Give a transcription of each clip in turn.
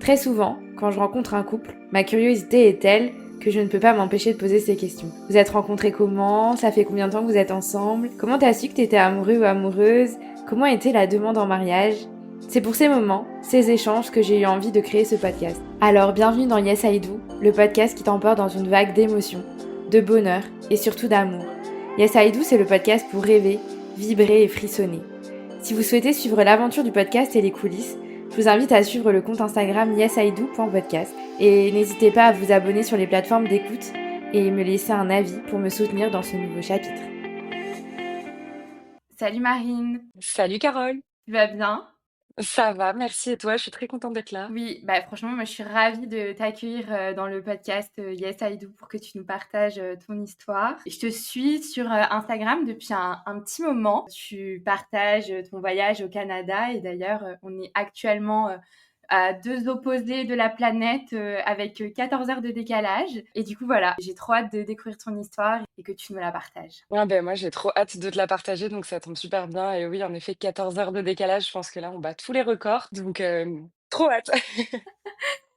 Très souvent, quand je rencontre un couple, ma curiosité est telle que je ne peux pas m'empêcher de poser ces questions. Vous êtes rencontrés comment? Ça fait combien de temps que vous êtes ensemble? Comment t'as su que t'étais amoureux ou amoureuse? Comment était la demande en mariage? C'est pour ces moments, ces échanges que j'ai eu envie de créer ce podcast. Alors bienvenue dans Yes I Do, le podcast qui t'emporte dans une vague d'émotions, de bonheur et surtout d'amour. Yes I Do, c'est le podcast pour rêver, vibrer et frissonner. Si vous souhaitez suivre l'aventure du podcast et les coulisses, je vous invite à suivre le compte Instagram yesido.podcast et n'hésitez pas à vous abonner sur les plateformes d'écoute et me laisser un avis pour me soutenir dans ce nouveau chapitre. Salut Marine, Salut Carole, tu vas bien? ça va, merci et toi? Je suis très contente d'être là. Oui, franchement, moi je suis ravie de t'accueillir dans le podcast Yes I Do pour que tu nous partages ton histoire. Je te suis sur Instagram depuis un petit moment. Tu partages ton voyage au Canada et d'ailleurs, on est actuellement à deux opposés de la planète avec 14 heures de décalage. Et du coup, voilà, j'ai trop hâte de découvrir ton histoire et que tu nous la partages. Ah ben moi j'ai trop hâte de te la partager, donc ça tombe super bien. Et oui, en effet, 14 heures de décalage, je pense que là on bat tous les records, donc trop hâte.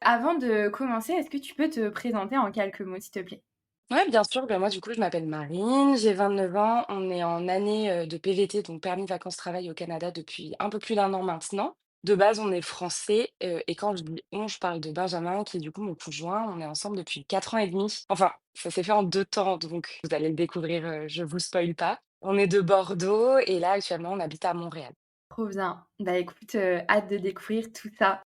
Avant de commencer, est-ce que tu peux te présenter en quelques mots, s'il te plaît? Ouais, bien sûr, ben moi du coup je m'appelle Marine, j'ai 29 ans, on est en année de PVT, donc permis de vacances-travail au Canada depuis un peu plus d'un an maintenant. De base, on est français, et quand je dis on, je parle de Benjamin, qui est du coup mon conjoint. On est ensemble depuis 4 ans et demi. Enfin, ça s'est fait en 2 temps, donc vous allez le découvrir, je vous spoil pas. On est de Bordeaux et là, actuellement, on habite à Montréal. Trop bien. Bah écoute, hâte de découvrir tout ça.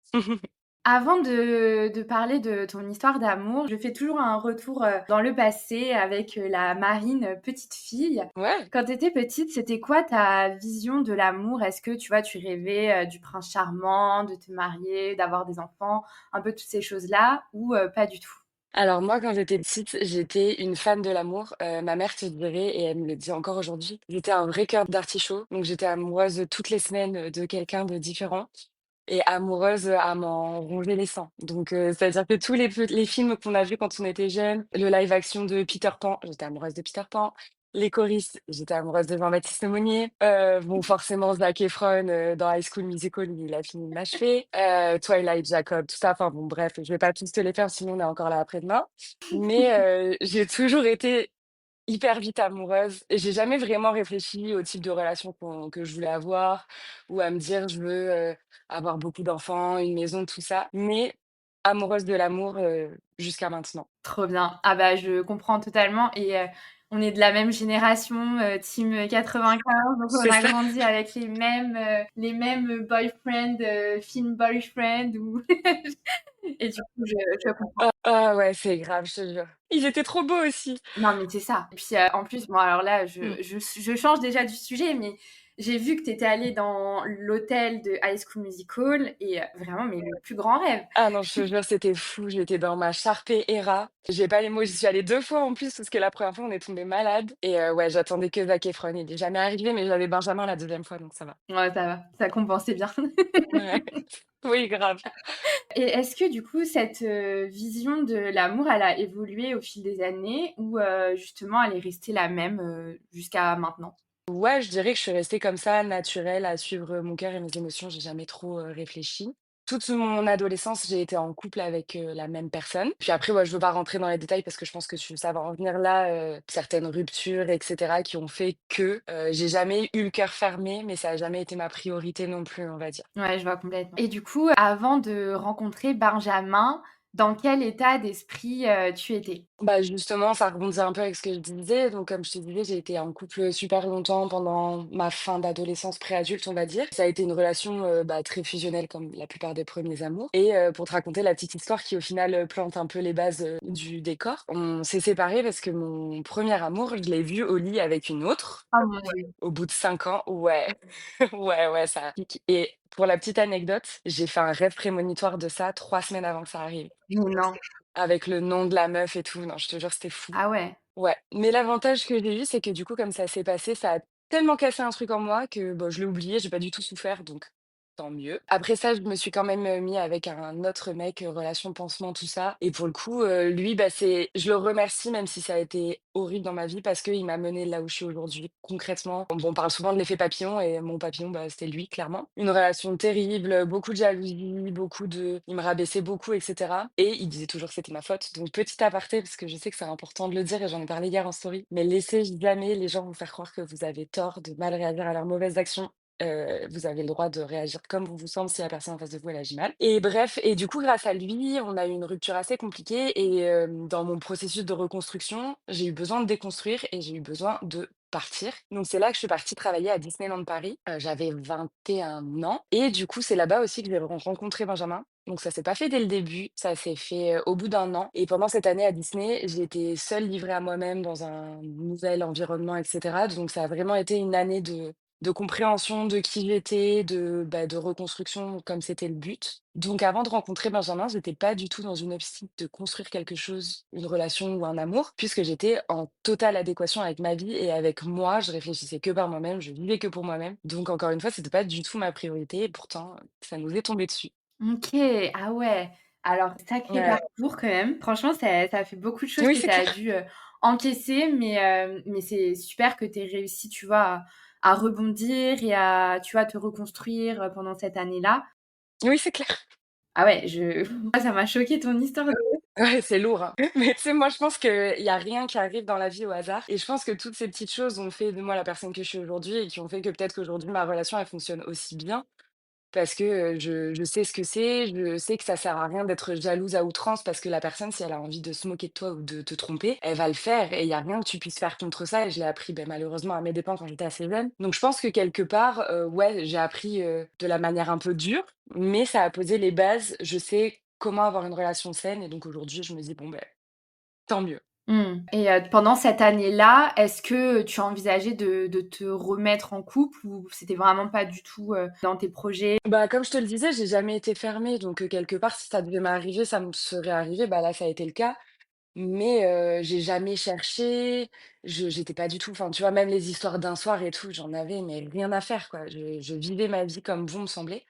Avant de parler de ton histoire d'amour, je fais toujours un retour, dans le passé avec, la Marine, petite fille. Ouais. Quand tu étais petite, c'était quoi ta vision de l'amour? Est-ce que, tu vois, tu rêvais, du prince charmant, de te marier, d'avoir des enfants, un peu toutes ces choses-là ou, pas du tout? Alors moi, quand j'étais petite, j'étais une fan de l'amour. Ma mère te dirait et elle me le dit encore aujourd'hui, j'étais un vrai cœur d'artichaut, donc j'étais amoureuse toutes les semaines, de quelqu'un de différent. Et amoureuse, à m'en ronger les seins. Donc c'est-à-dire que tous les films qu'on a vus quand on était jeunes, le live action de Peter Pan, j'étais amoureuse de Peter Pan. Les choristes, j'étais amoureuse de Jean-Baptiste Monnier. Bon, forcément Zac Efron, dans High School Musical, il a fini de m'achever. Twilight Jacob, tout ça, enfin bon bref, je vais pas tous te les faire sinon on est encore là après-demain. Mais j'ai toujours été hyper vite amoureuse et j'ai jamais vraiment réfléchi au type de relation que je voulais avoir ou à me dire: «Je veux, avoir beaucoup d'enfants, une maison», tout ça, mais amoureuse de l'amour, jusqu'à maintenant. Trop bien. Ah bah, je comprends totalement et on est de la même génération, team 95, donc on C'est a ça. grandi avec les mêmes boyfriends, film boyfriend ou et du coup, je comprends. Ah ouais, c'est grave, je te jure. Ils étaient trop beaux aussi. Non, mais c'est ça et puis, en plus, bon alors là, Mmh. je change déjà du sujet, mais j'ai vu que tu étais allée dans l'hôtel de High School Musical et vraiment, mais le plus grand rêve. Ah non, je te jure, c'était fou. J'étais dans ma Sharpay Hera. J'ai pas les mots, j'y suis allée 2 fois en plus parce que la première fois, on est tombés malades et ouais, j'attendais que Zac Efron. Il est jamais arrivé, mais j'avais Benjamin la deuxième fois, donc ça va. Ouais, ça va, ça compensait bien. Ouais. Oui, grave. Et est-ce que du coup cette, vision de l'amour, elle a évolué au fil des années ou, justement elle est restée la même, jusqu'à maintenant? Ouais, je dirais que je suis restée comme ça, naturelle, à suivre mon cœur et mes émotions. J'ai jamais trop réfléchi. Toute mon adolescence, j'ai été en couple avec la même personne. Puis après, ouais, je veux pas rentrer dans les détails parce que je pense que ça va en venir là, certaines ruptures, etc., qui ont fait que j'ai jamais eu le cœur fermé, mais ça a jamais été ma priorité non plus, on va dire. Ouais, je vois complètement. Et du coup, avant de rencontrer Benjamin, dans quel état d'esprit, tu étais? Bah, justement, ça rebondit un peu avec ce que je disais. Donc, comme je te disais, j'ai été en couple super longtemps pendant ma fin d'adolescence pré-adulte, on va dire. Ça a été une relation bah, très fusionnelle, comme la plupart des premiers amours. Et pour te raconter la petite histoire qui, au final, plante un peu les bases du décor, on s'est séparés parce que mon premier amour, je l'ai vu au lit avec une autre. Oh mon Dieu! Au bout de 5 ans, ouais, ouais, ouais, ça pique. Et pour la petite anecdote, j'ai fait un rêve prémonitoire de ça 3 semaines avant que ça arrive. Mais non. Avec le nom de la meuf et tout. Non, je te jure, c'était fou. Ah ouais. Ouais, mais l'avantage que j'ai eu, c'est que du coup, comme ça s'est passé, ça a tellement cassé un truc en moi que, bah, je l'ai oublié, j'ai pas du tout souffert donc tant mieux. Après ça, je me suis quand même, mis avec un autre mec, relation pansement, tout ça et pour le coup, lui, bah, c'est je le remercie même si ça a été horrible dans ma vie parce qu'il m'a menée là où je suis aujourd'hui, concrètement. Bon, on parle souvent de l'effet papillon et mon papillon, bah, c'était lui, clairement. Une relation terrible, beaucoup de jalousie, beaucoup de il me rabaissait beaucoup et cetera et il disait toujours que c'était ma faute. Donc petit aparté, parce que je sais que c'est important de le dire et j'en ai parlé hier en story, mais laissez jamais les gens vous faire croire que vous avez tort de mal réagir à leurs mauvaises actions. Vous avez le droit de réagir comme vous vous semble si la personne en face de vous, elle agit mal. Et bref, et du coup, grâce à lui, on a eu une rupture assez compliquée et dans mon processus de reconstruction, j'ai eu besoin de déconstruire et j'ai eu besoin de partir. Donc c'est là que je suis partie travailler à Disneyland Paris. J'avais 21 ans et du coup, c'est là-bas aussi que j'ai rencontré Benjamin. Donc ça s'est pas fait dès le début, ça s'est fait, au bout d'un an et pendant cette année à Disney, j'étais seule livrée à moi-même dans un nouvel environnement et cetera. Donc ça a vraiment été une année de compréhension de qui j'étais, de reconstruction comme c'était le but. Donc avant de rencontrer Benjamin, j'étais pas du tout dans une optique de construire quelque chose, une relation ou un amour, puisque j'étais en totale adéquation avec ma vie et avec moi. Je réfléchissais que par moi-même, je vivais que pour moi-même. Donc encore une fois, c'était pas du tout ma priorité et pourtant, ça nous est tombé dessus. OK, ah ouais. Alors sacré Ouais. parcours quand même. Franchement, ça fait beaucoup de choses Oui, que c'est tu as clair. dû, encaisser, mais c'est super que tu aies réussi, tu vois, à rebondir et à, tu vois, te reconstruire, pendant cette année-là. Oui, c'est clair. Ah ouais, je moi ça m'a choqué ton histoire. Ouais, c'est lourd, hein. Mais tu sais, moi, je pense qu'il y a rien qui arrive dans la vie au hasard et je pense que toutes ces petites choses ont fait de moi la personne que je suis aujourd'hui et qui ont fait que peut-être qu'aujourd'hui ma relation, elle fonctionne aussi bien parce que, je sais ce que c'est, je sais que ça sert à rien d'être jalouse à outrance parce que la personne, si elle a envie de se moquer de toi ou de te tromper, elle va le faire et il y a rien que tu puisses faire contre ça et je l'ai appris, beh, malheureusement à mes dépens quand j'étais assez jeune. Donc je pense que quelque part, ouais, j'ai appris, de la manière un peu dure, mais ça a posé les bases. Je sais comment avoir une relation saine et donc aujourd'hui, je me dis: «Bon, beh, tant mieux». Mmh et pendant cette année-là, est-ce que tu as envisagé de te remettre en couple ou c'était vraiment pas du tout, dans tes projets? Bah, comme je te le disais, j'ai jamais été fermée donc quelque part, si ça devait m'arriver, ça me serait arrivé. Bah, là, ça a été le cas. Mais j'ai jamais cherché, j'étais pas du tout enfin, tu vois, même les histoires d'un soir et tout, j'en avais mais rien à faire, quoi. Je vivais ma vie comme bon me semblait.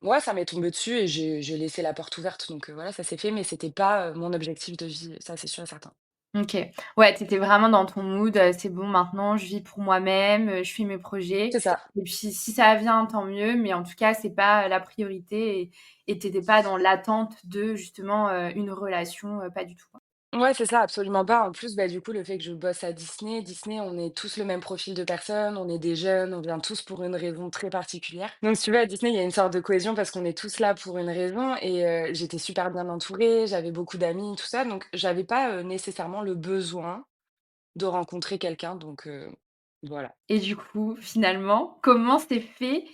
Ouais, ça m'est tombé dessus et j'ai laissé la porte ouverte donc voilà, ça s'est fait mais c'était pas, mon objectif de vie, ça, c'est sûr et certain. OK. Ouais, tu étais vraiment dans ton mood, c'est bon maintenant je vis pour moi-même, je fais mes projets C'est ça. et puis si ça vient tant mieux, mais en tout cas c'est pas la priorité et tu étais pas dans l'attente de justement, une relation, pas du tout, quoi. Ouais, c'est ça, absolument pas. En plus, bah, du coup, le fait que je bosse à Disney, on est tous le même profil de personnes, on est des jeunes, on vient tous pour une raison très particulière. Donc, si tu veux, à Disney, il y a une sorte de cohésion parce qu'on est tous là pour une raison et j'étais super bien entourée, j'avais beaucoup d'amis, tout ça. Donc, j'avais pas nécessairement le besoin de rencontrer quelqu'un. Donc, voilà. Et du coup, finalement, comment s'est fait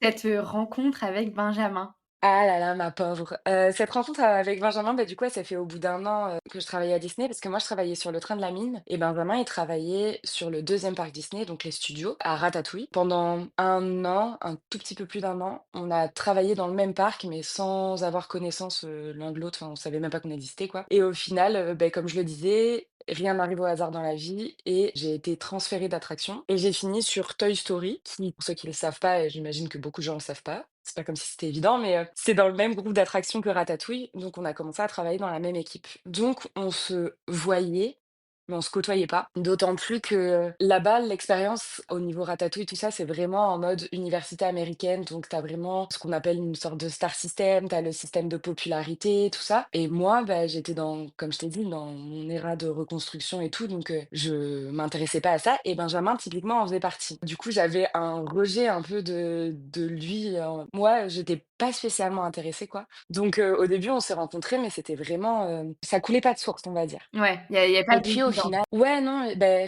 cette, rencontre avec Benjamin? Ah là là, ma pauvre. Cette rencontre avec Benjamin, bah, du coup, elle s'est fait au bout d'un an, que je travaillais à Disney parce que moi, je travaillais sur le train de la mine et Benjamin, il travaillait sur le deuxième parc Disney, donc les studios, à Ratatouille. Pendant un an, un tout petit peu plus d'un an, on a travaillé dans le même parc, mais sans avoir connaissance, l'un de l'autre. Enfin, on savait même pas qu'on existait, quoi et au final, beh, comme je le disais, rien n'arrive au hasard dans la vie et j'ai été transférée d'attraction et j'ai fini sur Toy Story qui, pour ceux qui le savent pas et j'imagine que beaucoup de gens le savent pas, c'est pas comme si c'était évident, mais c'est dans le même groupe d'attractions que Ratatouille, donc on a commencé à travailler dans la même équipe. Donc on se voyait, mais on se côtoyait pas. D'autant plus que là-bas, l'expérience au niveau Ratatouille, tout ça, c'est vraiment en mode université américaine, donc tu as vraiment ce qu'on appelle une sorte de star system, tu as le système de popularité, tout ça. Et moi, bah, j'étais dans, comme je t'ai dit, dans mon éra de reconstruction et tout, donc je m'intéressais pas à ça. Et Benjamin, typiquement, en faisait partie. Du coup, j'avais un rejet un peu de lui. Moi, j'étais pas spécialement intéressée, quoi. Donc au début, on s'est rencontrés, mais c'était vraiment, ça coulait pas de source, on va dire. Ouais, il y a pas Et puis au d'évidence. final ouais, non, beh,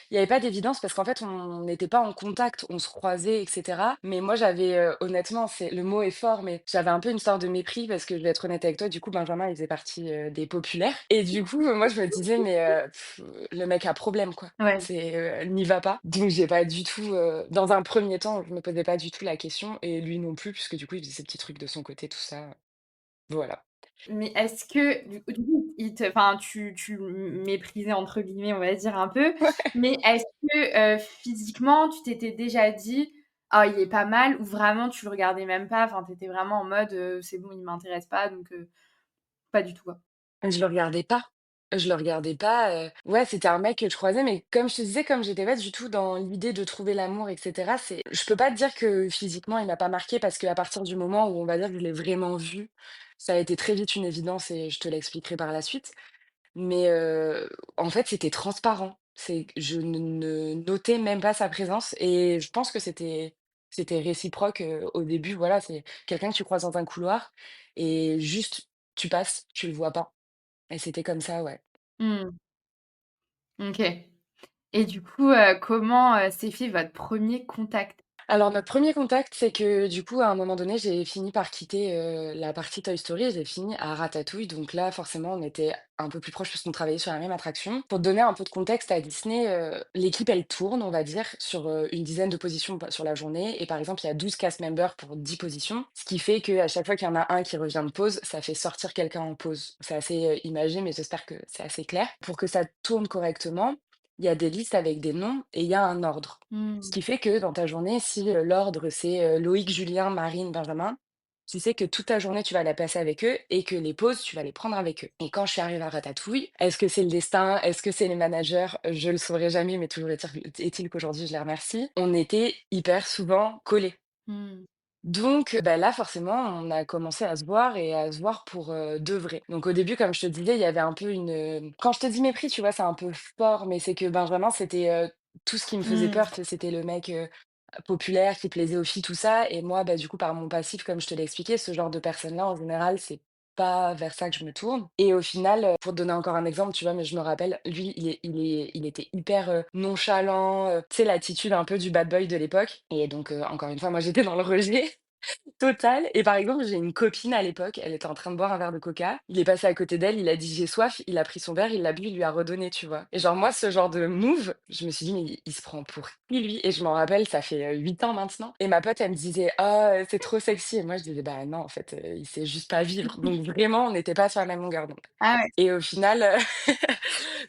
il y avait pas d'évidence parce qu'en fait, on n'était pas en contact, on se croisait et cetera. Mais moi, j'avais, honnêtement, c'est le mot est fort, mais j'avais un peu une sorte de mépris parce que je vais être honnête avec toi, du coup, Benjamin, il faisait partie, des populaires et du coup, moi, je me disais: «Mais, le mec a problème, quoi. Ouais. C'est, n'y va pas». Donc j'ai pas du tout, dans un premier temps, je me posais pas du tout la question et lui non plus puisque du coup, il faisait ses petits trucs de son côté, tout ça, voilà. Mais est-ce que du coup, il te enfin, tu le «méprisais» entre guillemets, on va dire un peu, mais est-ce que, physiquement, tu t'étais déjà dit: «Ah, il est pas mal» ou vraiment tu le regardais même pas, enfin, tu étais vraiment en mode, «C'est bon, il m'intéresse pas donc pas du tout, quoi»? Je le regardais pas. Je le regardais pas, ouais, c'était un mec que je croisais, mais comme je te disais, comme j'étais pas du tout dans l'idée de trouver l'amour et cetera, c'est je peux pas te dire que physiquement il m'a pas marqué parce qu'à partir du moment où on va dire que je l'ai vraiment vu, ça a été très vite une évidence et je te l'expliquerai par la suite. Mais, en fait, c'était transparent. C'est que je ne notais même pas sa présence et je pense que c'était réciproque, au début, voilà, c'est quelqu'un que tu croises dans un couloir et juste tu passes, tu le vois pas et c'était comme ça, ouais. Mmh. OK. Et du coup, comment, s'est fait votre premier contact? Alors notre premier contact, c'est que du coup, à un moment donné, j'ai fini par quitter, la partie Toy Story et j'ai fini à Ratatouille. Donc là, forcément, on était un peu plus proches parce qu'on travaillait sur la même attraction. Pour te donner un peu de contexte à Disney, l'équipe, elle tourne, on va dire, sur, une dizaine de positions sur la journée et par exemple, il y a 12 cast members pour 10 positions. Ce qui fait qu'à chaque fois qu'il y en a un qui revient de pause, ça fait sortir quelqu'un en pause. C'est assez, imagé, mais j'espère que c'est assez clair. Pour que ça tourne correctement, il y a des listes avec des noms et il y a un ordre. Ce Mmh. qui fait que dans ta journée, si, l'ordre c'est, Loïc, Julien, Marine, Benjamin, tu sais que toute ta journée tu vas la passer avec eux et que les pauses, tu vas les prendre avec eux. Et quand je suis arrivée à Ratatouille, est-ce que c'est le destin? Est-ce que c'est les managers? Je le saurai jamais, mais toujours est-il qu'aujourd'hui je les remercie. On était hyper souvent collés. Mmh. Donc, bah, là, forcément, on a commencé à se voir et à se voir pour, de vrai. Donc au début, comme je te disais, il y avait un peu une, quand je te dis mépris, tu vois, c'est un peu fort, mais c'est que Benjamin, c'était, tout ce qui me faisait Mmh. peur, c'était le mec, populaire qui plaisait aux filles, tout ça et moi, bah, du coup, par mon passif, comme je te l'ai expliqué, ce genre de personne-là, en général, c'est pas vers ça que je me tourne et au final, pour te donner encore un exemple, tu vois, mais je me rappelle, lui, il était hyper, nonchalant, tu sais, l'attitude un peu du bad boy de l'époque et donc encore une fois, moi, j'étais dans le rejet total et par exemple, j'ai une copine à l'époque, elle était en train de boire un verre de coca. Il est passé à côté d'elle, il a dit: «J'ai soif», il a pris son verre, il l'a bu, il lui a redonné, tu vois? Et genre moi, ce genre de move, je me suis dit: «Mais il se prend pour qui lui?» et je m'en rappelle, ça fait, 8 ans maintenant et ma pote, elle me disait: «Ah, c'est trop sexy» et moi je disais: «Bah non, en fait, il sait juste pas vivre». Donc vraiment, on n'était pas sur la même longueur d'onde. Ah ouais. Et au final,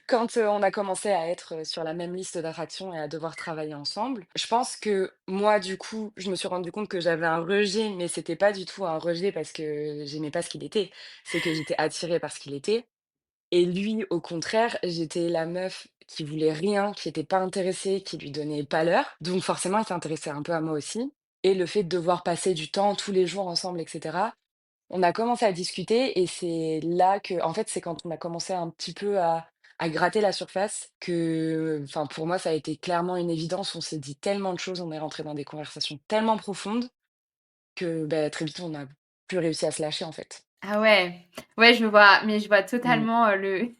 quand, on a commencé à être, sur la même liste d'attractions et à devoir travailler ensemble, je pense que moi, du coup, je me suis rendu compte que j'avais un rejet, mais c'était pas du tout un rejet parce que j'aimais pas ce qu'il était. C'est que j'étais attirée par ce qu'il était et lui, au contraire, j'étais la meuf qui voulait rien, qui était pas intéressée, qui lui donnait pas l'heure. Donc forcément, il s'intéressait un peu à moi aussi et le fait de devoir passer du temps tous les jours ensemble et cetera, on a commencé à discuter et c'est là que en fait, c'est quand on a commencé un petit peu à gratter la surface que, enfin, pour moi, ça a été clairement une évidence. On s'est dit tellement de choses, on est rentré dans des conversations tellement profondes que, bah, très vite, on n'a plus réussi à se lâcher, en fait. Ah ouais. Ouais, je vois, mais je vois Mmh. totalement, le je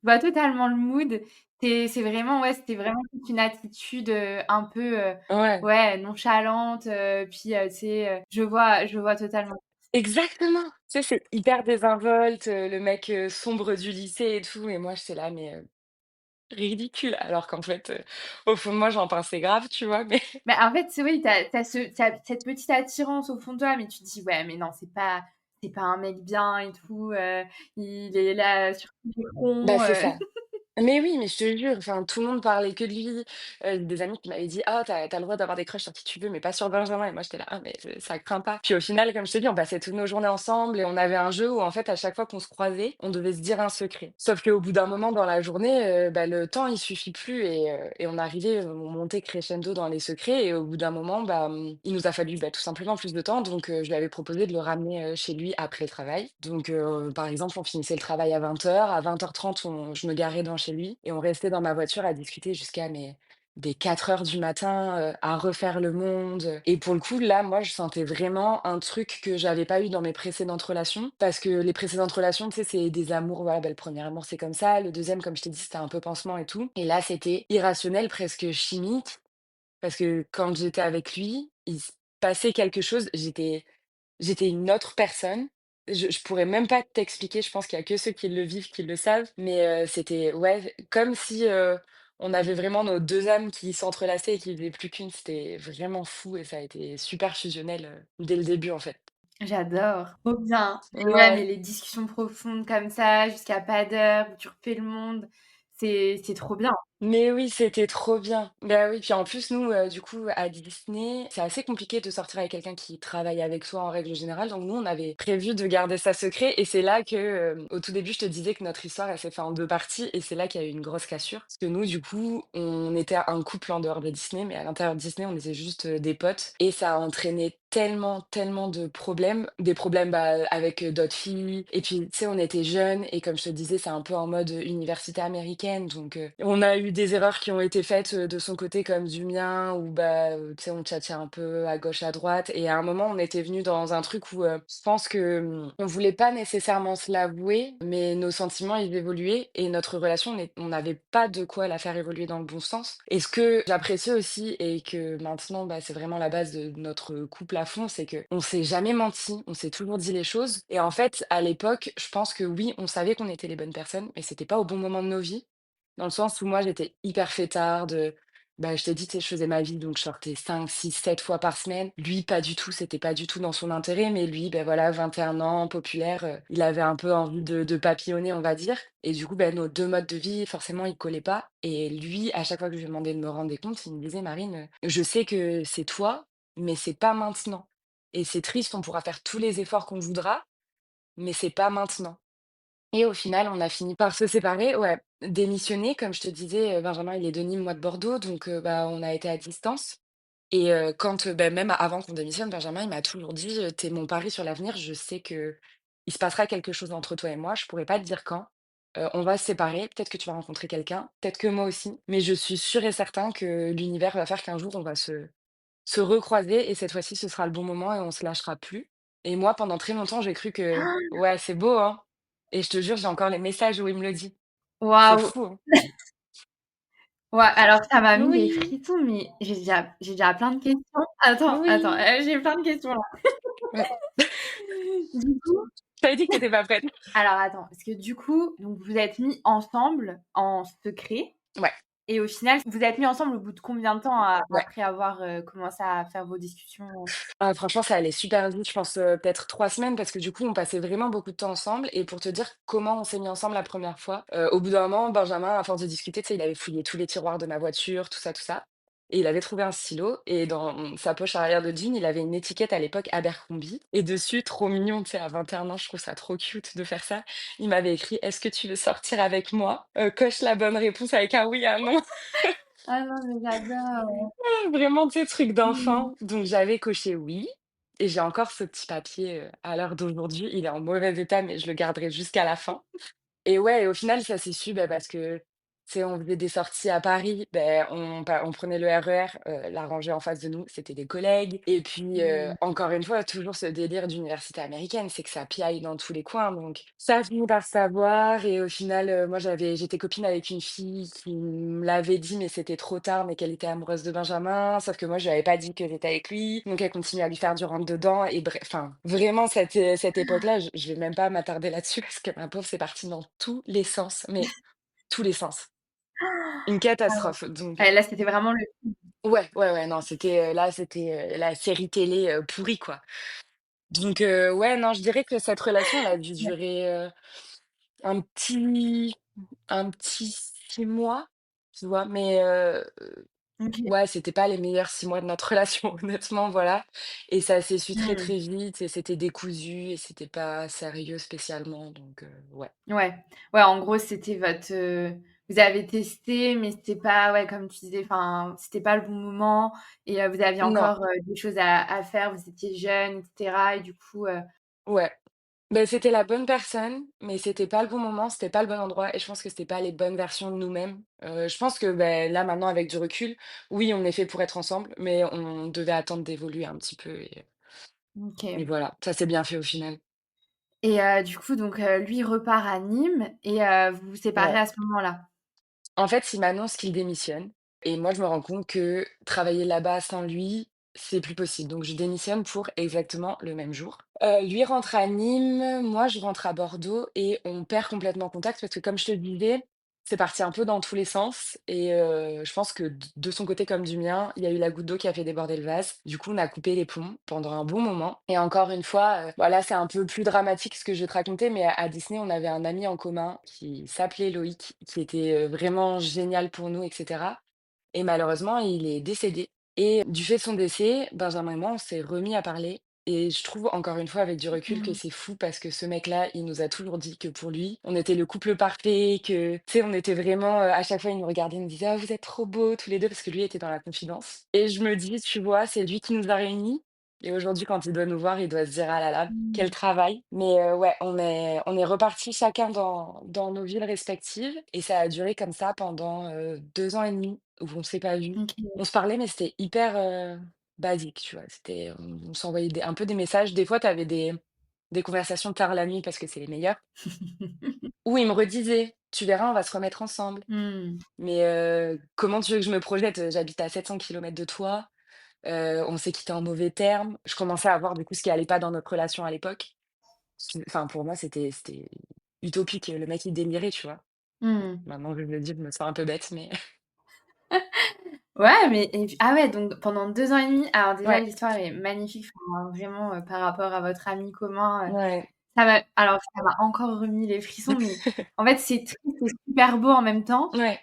vois totalement le mood. C'est vraiment ouais, c'était vraiment toute une attitude, un peu, Ouais, ouais, nonchalante, puis, tu sais, je vois totalement. exactement! Tu sais, c'est hyper désinvolte, le mec, sombre du lycée et tout et moi, j'étais là, mais, ridicule, alors qu'en fait, au fond de moi, j'en pensais grave, tu vois? Mais Bah, en fait, c'est oui, tu as cette petite attirance au fond de toi, mais tu te dis: «Ouais, mais non, c'est pas un mec bien et tout, il est là sur tous les bah, fronts», c'est ça. Mais oui, mais je te jure, enfin, tout le monde parlait que de lui. Des amis qui m'avaient dit: «Ah, t'as le droit d'avoir des crushs sur qui tu veux, mais pas sur Benjamin» et moi j'étais là: «Ah mais ça craint pas». Puis au final, comme je te dis, on passait toutes nos journées ensemble et on avait un jeu où en fait, à chaque fois qu'on se croisait, on devait se dire un secret. Sauf qu'au bout d'un moment dans la journée, bah, le temps il suffit plus et on arrivait, on montait crescendo dans les secrets et au bout d'un moment, bah, il nous a fallu, bah, tout simplement plus de temps donc je lui avais proposé de le ramener, chez lui après le travail. Donc par exemple, on finissait le travail à 20h, à 20h30 je me garais devant chez lui et on restait dans ma voiture à discuter jusqu'à des 4 heures du matin, à refaire le monde, et pour le coup, là, moi, je sentais vraiment un truc que j'avais pas eu dans mes précédentes relations. Parce que les précédentes relations, tu sais, c'est des amours, voilà, bah, le premier amour, c'est comme ça, le deuxième, comme je t'ai dit, c'était un peu pansement et tout et là, c'était irrationnel, presque chimique, parce que quand j'étais avec lui, il se passait quelque chose, j'étais une autre personne. Je pourrais même pas t'expliquer, je pense qu'il y a que ceux qui le vivent qui le savent, mais c'était ouais, comme si, on avait vraiment nos 2 âmes qui s'entrelaçaient et qui faisaient plus qu'une. C'était vraiment fou et ça a été super fusionnel, dès le début, en fait. J'adore, trop bien et ouais, mais Ouais. les discussions profondes comme ça, jusqu'à pas d'heure, où tu refais le monde, c'est trop bien. Mais oui, c'était trop bien. Bah oui, puis en plus, nous, du coup, à Disney, c'est assez compliqué de sortir avec quelqu'un qui travaille avec soi en règle générale. Donc nous, on avait prévu de garder ça secret et c'est là que, au tout début, je te disais que notre histoire, elle s'est faite en 2 parties et c'est là qu'il y a eu une grosse cassure. Parce que nous, du coup, on était un couple en dehors de Disney, mais à l'intérieur de Disney, on était juste, des potes et ça a entraîné tellement, tellement de problèmes. Des problèmes, bah, avec, d'autres filles et puis, tu sais, on était jeunes et comme je te disais, c'est un peu en mode, université américaine donc on a eu des erreurs qui ont été faites, de son côté comme du mien où, bah, tu sais, on tchatchait un peu à gauche, à droite et à un moment, on était venus dans un truc où, je pense que, on voulait pas nécessairement se l'avouer, mais nos sentiments, ils évoluaient et notre relation, on n'avait pas de quoi la faire évoluer dans le bon sens et ce que j'apprécie aussi et que maintenant, bah, c'est vraiment la base de notre couple à fond, c'est qu'on s'est jamais menti, on s'est toujours dit les choses et en fait, à l'époque, je pense que oui, on savait qu'on était les bonnes personnes, mais c'était pas au bon moment de nos vies. Dans le sens où moi, j'étais hyper fêtarde, bah, je t'ai dit, tu sais, je faisais ma vie, donc je sortais 5, 6, 7 fois par semaine. Lui, pas du tout, c'était pas du tout dans son intérêt, mais lui, ben voilà, 21 ans, populaire, il avait un peu envie de papillonner, on va dire. Et du coup, ben, nos 2 modes de vie, forcément, ils collaient pas. Et lui, à chaque fois que je lui demandais de me rendre des comptes, il me disait: «Marine, je sais que c'est toi, mais c'est pas maintenant. Et c'est triste, on pourra faire tous les efforts qu'on voudra, mais c'est pas maintenant». Et au final, on a fini par se séparer, ouais, démissionner. Comme je te disais, Benjamin, il est de Nîmes, moi de Bordeaux, donc bah, on a été à distance et quand, bah, même avant qu'on démissionne, Benjamin, il m'a toujours dit: «Tu mon pari sur l'avenir, je sais que il se passera quelque chose entre toi et moi, je pourrais pas te dire quand. On va se séparer, peut-être que tu vas rencontrer quelqu'un, peut-être que moi aussi, mais je suis sûr et certain que l'univers va faire qu'un jour on va se recroiser et cette fois-ci, ce sera le bon moment et on se lâchera plus». Et moi, pendant très longtemps, j'ai cru que ouais, c'est beau, hein? Et je te jure, j'ai encore les messages où il me le dit. C'est Waouh! fou, hein? Ouais, alors ça m'a mis les Oui, frissons, mais j'ai déjà plein de questions. Attends, attends, oui, j'ai plein de questions là. ouais. Du coup Je t'avais dit que tu pas prête. alors attends, parce que du coup, donc vous êtes mis ensemble en secret Ouais, et au final, vous êtes mis ensemble au bout de combien de temps ouais. après avoir, commencé à faire vos discussions? Ah franchement, ça allait super vite, je pense, peut-être 3 semaines parce que du coup, on passait vraiment beaucoup de temps ensemble et pour te dire comment on s'est mis ensemble la première fois, au bout d'un moment, Benjamin, à force de discuter, tu sais, il avait fouillé tous les tiroirs de ma voiture, tout ça et il avait trouvé un stylo et dans sa poche arrière de jean, il avait une étiquette à l'époque Abercrombie et dessus, trop mignon, tu sais, à 21 ans, je trouve ça trop cute de faire ça. Il m'avait écrit: «Est-ce que tu veux sortir avec moi?» Coche la bonne réponse avec un oui, un non. Ah non, mais j'adore. Vraiment, tu sais, truc Mmh. d'enfant. Donc j'avais coché «oui» et j'ai encore ce petit papier, à l'heure d'aujourd'hui. Il est en mauvais état, mais je le garderai jusqu'à la fin. Et ouais et au final, ça s'est su, bah, parce que, tu sais, on faisait des sorties à Paris, ben on prenait le RER, la rangée en face de nous, c'était des collègues et puis, Mmh. encore une fois, toujours ce délire d'université américaine, c'est que ça piaille dans tous les coins, donc ça a fini par se savoir et au final, moi j'étais copine avec une fille qui me l'avait dit, mais c'était trop tard, mais qu'elle était amoureuse de Benjamin, sauf que moi je lui avais pas dit que j'étais avec lui, donc elle continue à lui faire du rentre dedans et bref, enfin, vraiment cette époque-là, je vais même pas m'attarder là-dessus parce que ma pauvre, c'est parti dans tous les sens, mais tous les sens. Une Ah ouais. catastrophe, donc Ouais, là, c'était vraiment le ouais, ouais, ouais, non, c'était, là, c'était, la série télé, pourrie, quoi. Donc ouais, non, je dirais que cette relation, elle a dû ouais. durer, un petit un petit 6 mois, tu vois? Mais OK. ouais, c'était pas les meilleurs 6 mois de notre relation, honnêtement, voilà et ça s'est su très, Mmh. très vite et c'était décousu et c'était pas sérieux spécialement, donc ouais. Ouais. Ouais, en gros, c'était votre, vous avez testé, mais c'était pas ouais, comme tu disais, enfin, c'était pas le bon moment et vous aviez Non, encore, des choses à faire, vous étiez jeunes et cetera et du coup, ouais. Ben c'était la bonne personne, mais c'était pas le bon moment, c'était pas le bon endroit et je pense que c'était pas les bonnes versions de nous-mêmes. Je pense que, beh, là, maintenant, avec du recul, oui, on est fait pour être ensemble, mais on devait attendre d'évoluer un petit peu et OK. voilà, ça s'est bien fait au final. Et du coup, donc lui repart à Nîmes et vous vous séparez Ouais. à ce moment-là? En fait, il m'annonce qu'il démissionne et moi, je me rends compte que travailler là-bas sans lui, c'est plus possible. Donc je démissionne pour exactement le même jour. Lui rentre à Nîmes, moi je rentre à Bordeaux et on perd complètement contact parce que comme je te le disais, C'est parti un peu dans tous les sens et je pense que de son côté comme du mien, il y a eu la goutte d'eau qui a fait déborder le vase. Du coup, on a coupé les plombs pendant un bon moment et encore une fois, voilà, c'est un peu plus dramatique ce que je vais te raconter, mais à Disney, on avait un ami en commun qui s'appelait Loïc, qui était, vraiment génial pour nous et cetera et malheureusement, il est décédé et du fait de son décès, Benjamin et moi, on s'est remis à parler et je trouve encore une fois avec du recul que Mmh. c'est fou parce que ce mec-là, il nous a toujours dit que pour lui, on était le couple parfait, que tu sais, on était vraiment, à chaque fois, il nous regardait, il nous disait: «Ah vous êtes trop beaux tous les 2 parce que lui était dans la confidence et je me dis: «Tu vois, c'est lui qui nous a réunis et aujourd'hui quand il doit nous voir, il doit se dire: "Ah là là, quel Mmh. travail"». Mais ouais, on est repartis chacun dans nos villes respectives et ça a duré comme ça pendant, 2 ans et demi où on s'est pas vus. OK. On se parlait mais c'était hyper, basique, tu vois? C'était, on s'envoyait un peu des messages. Des fois, tu avais des conversations tard la nuit parce que c'est les meilleures, où il me redisait: «Tu verras, on va se remettre ensemble». Mmh. Mais comment tu veux que je me projette? J'habite à 700 kilomètres de toi, on s'est quittés en mauvais termes. Je commençais à voir du coup ce qui allait pas dans notre relation à l'époque. Enfin, pour moi, c'était utopique. Le mec, il délirait, tu vois? Mmh. Maintenant que je le dis, je me sens un peu bête, mais Ouais, mais et puis ah ouais, donc pendant 2 ans et demi, alors déjà ouais, l'histoire est magnifique, enfin vraiment, par rapport à votre ami commun, ouais. ça m'a encore remis les frissons, mais en fait, c'est triste et super beau en même temps, Ouais,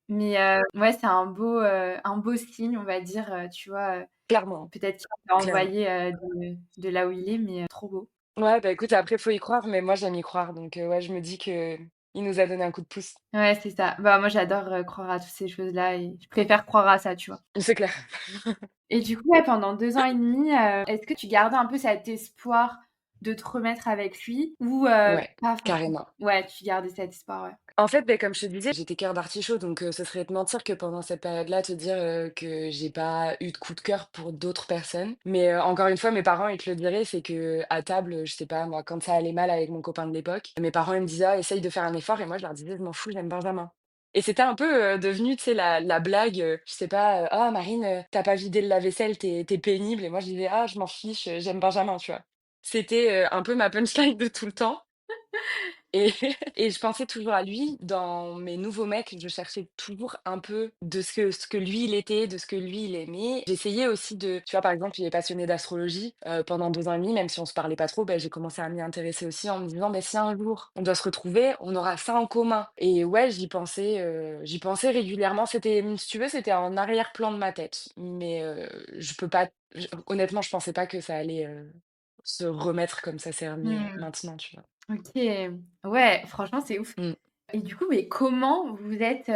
mais ouais, c'est un beau signe, on va dire, tu vois? clairement, Peut-être qu'il t'a clairement. envoyé, de là où il est, mais trop beau. Ouais, bah, écoute, après, faut y croire, mais moi, j'aime y croire, donc ouais, je me dis que il nous a donné un coup de pouce. Ouais, c'est ça. Bah, moi, j'adore, croire à toutes ces choses-là et je préfère croire à ça, tu vois? C'est clair. Et du coup, ouais, pendant 2 ans et demi, est-ce que tu gardais un peu cet espoir de te remettre avec lui ou Ouais, pas forcément? carrément. Ouais, tu gardais cet espoir, ouais. En fait, beh, comme je te disais, j'étais cœur d'artichaut, donc ce serait te mentir que pendant cette période-là, te dire, que j'ai pas eu de coup de cœur pour d'autres personnes. Mais encore une fois, mes parents, ils te le diraient, c'est qu'à table, je sais pas moi, quand ça allait mal avec mon copain de l'époque, mes parents, ils me disaient: «Ah, essaye de faire un effort» et moi, je leur disais: «Je m'en fous, j'aime Benjamin». Et c'était un peu, devenu, tu sais, la blague, je sais pas, «Ah Marine, tu pas vidé le lave-vaisselle, t'es pénible» et moi, je disais: «Ah, je m'en fiche, j'aime Benjamin», tu vois? C'était, un peu ma punchline de tout le temps. Et et je pensais toujours à lui. Dans mes nouveaux mecs, je cherchais toujours un peu de ce que lui, il était, de ce que lui, il aimait. J'essayais aussi de tu vois, par exemple, il est passionné d'astrologie, pendant 2 ans et demi, même si on se parlait pas trop, j'ai commencé à m'y intéresser aussi en me disant: «Beh, si un jour on doit se retrouver, on aura ça en commun» et ouais, j'y pensais régulièrement. C'était, si tu veux, c'était en arrière-plan de ma tête, mais je peux pas honnêtement, je pensais pas que ça allait, se remettre comme ça s'est remis, Mmh. maintenant, tu vois? OK. Ouais, franchement, c'est ouf. Mmh. Et du coup, mais comment vous êtes,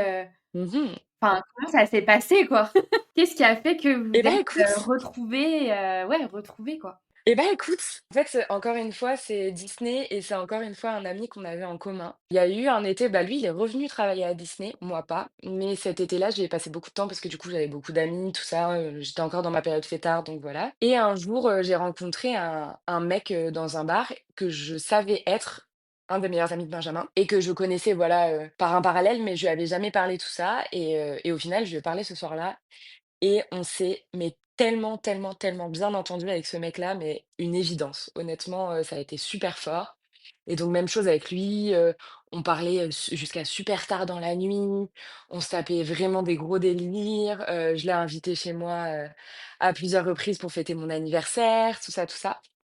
Mmh. enfin, comment ça s'est passé, quoi? Qu'est-ce qui a fait que vous Eh ben, êtes, écoute retrouvés, ouais, retrouvés, quoi? en fait, encore une fois, c'est Disney et c'est encore une fois un ami qu'on avait en commun. Il y a eu un été, lui, il est revenu travailler à Disney, moi pas, mais cet été-là, j'y ai passé beaucoup de temps parce que du coup, j'avais beaucoup d'amis, tout ça, j'étais encore dans ma période fêtard, donc voilà. Et un jour, j'ai rencontré un mec, dans un bar que je savais être un des meilleurs amis de Benjamin et que je connaissais, voilà, par un parallèle, mais je lui avais jamais parlé tout ça et au final, je lui ai parlé ce soir-là et on s'est mais tellement, tellement, tellement bien entendu avec ce mec-là, mais une évidence. Honnêtement, ça a été super fort et donc même chose avec lui, on parlait, jusqu'à super tard dans la nuit, on se tapait vraiment des gros délires, je l'ai invité chez moi, à plusieurs reprises pour fêter mon anniversaire, tout ça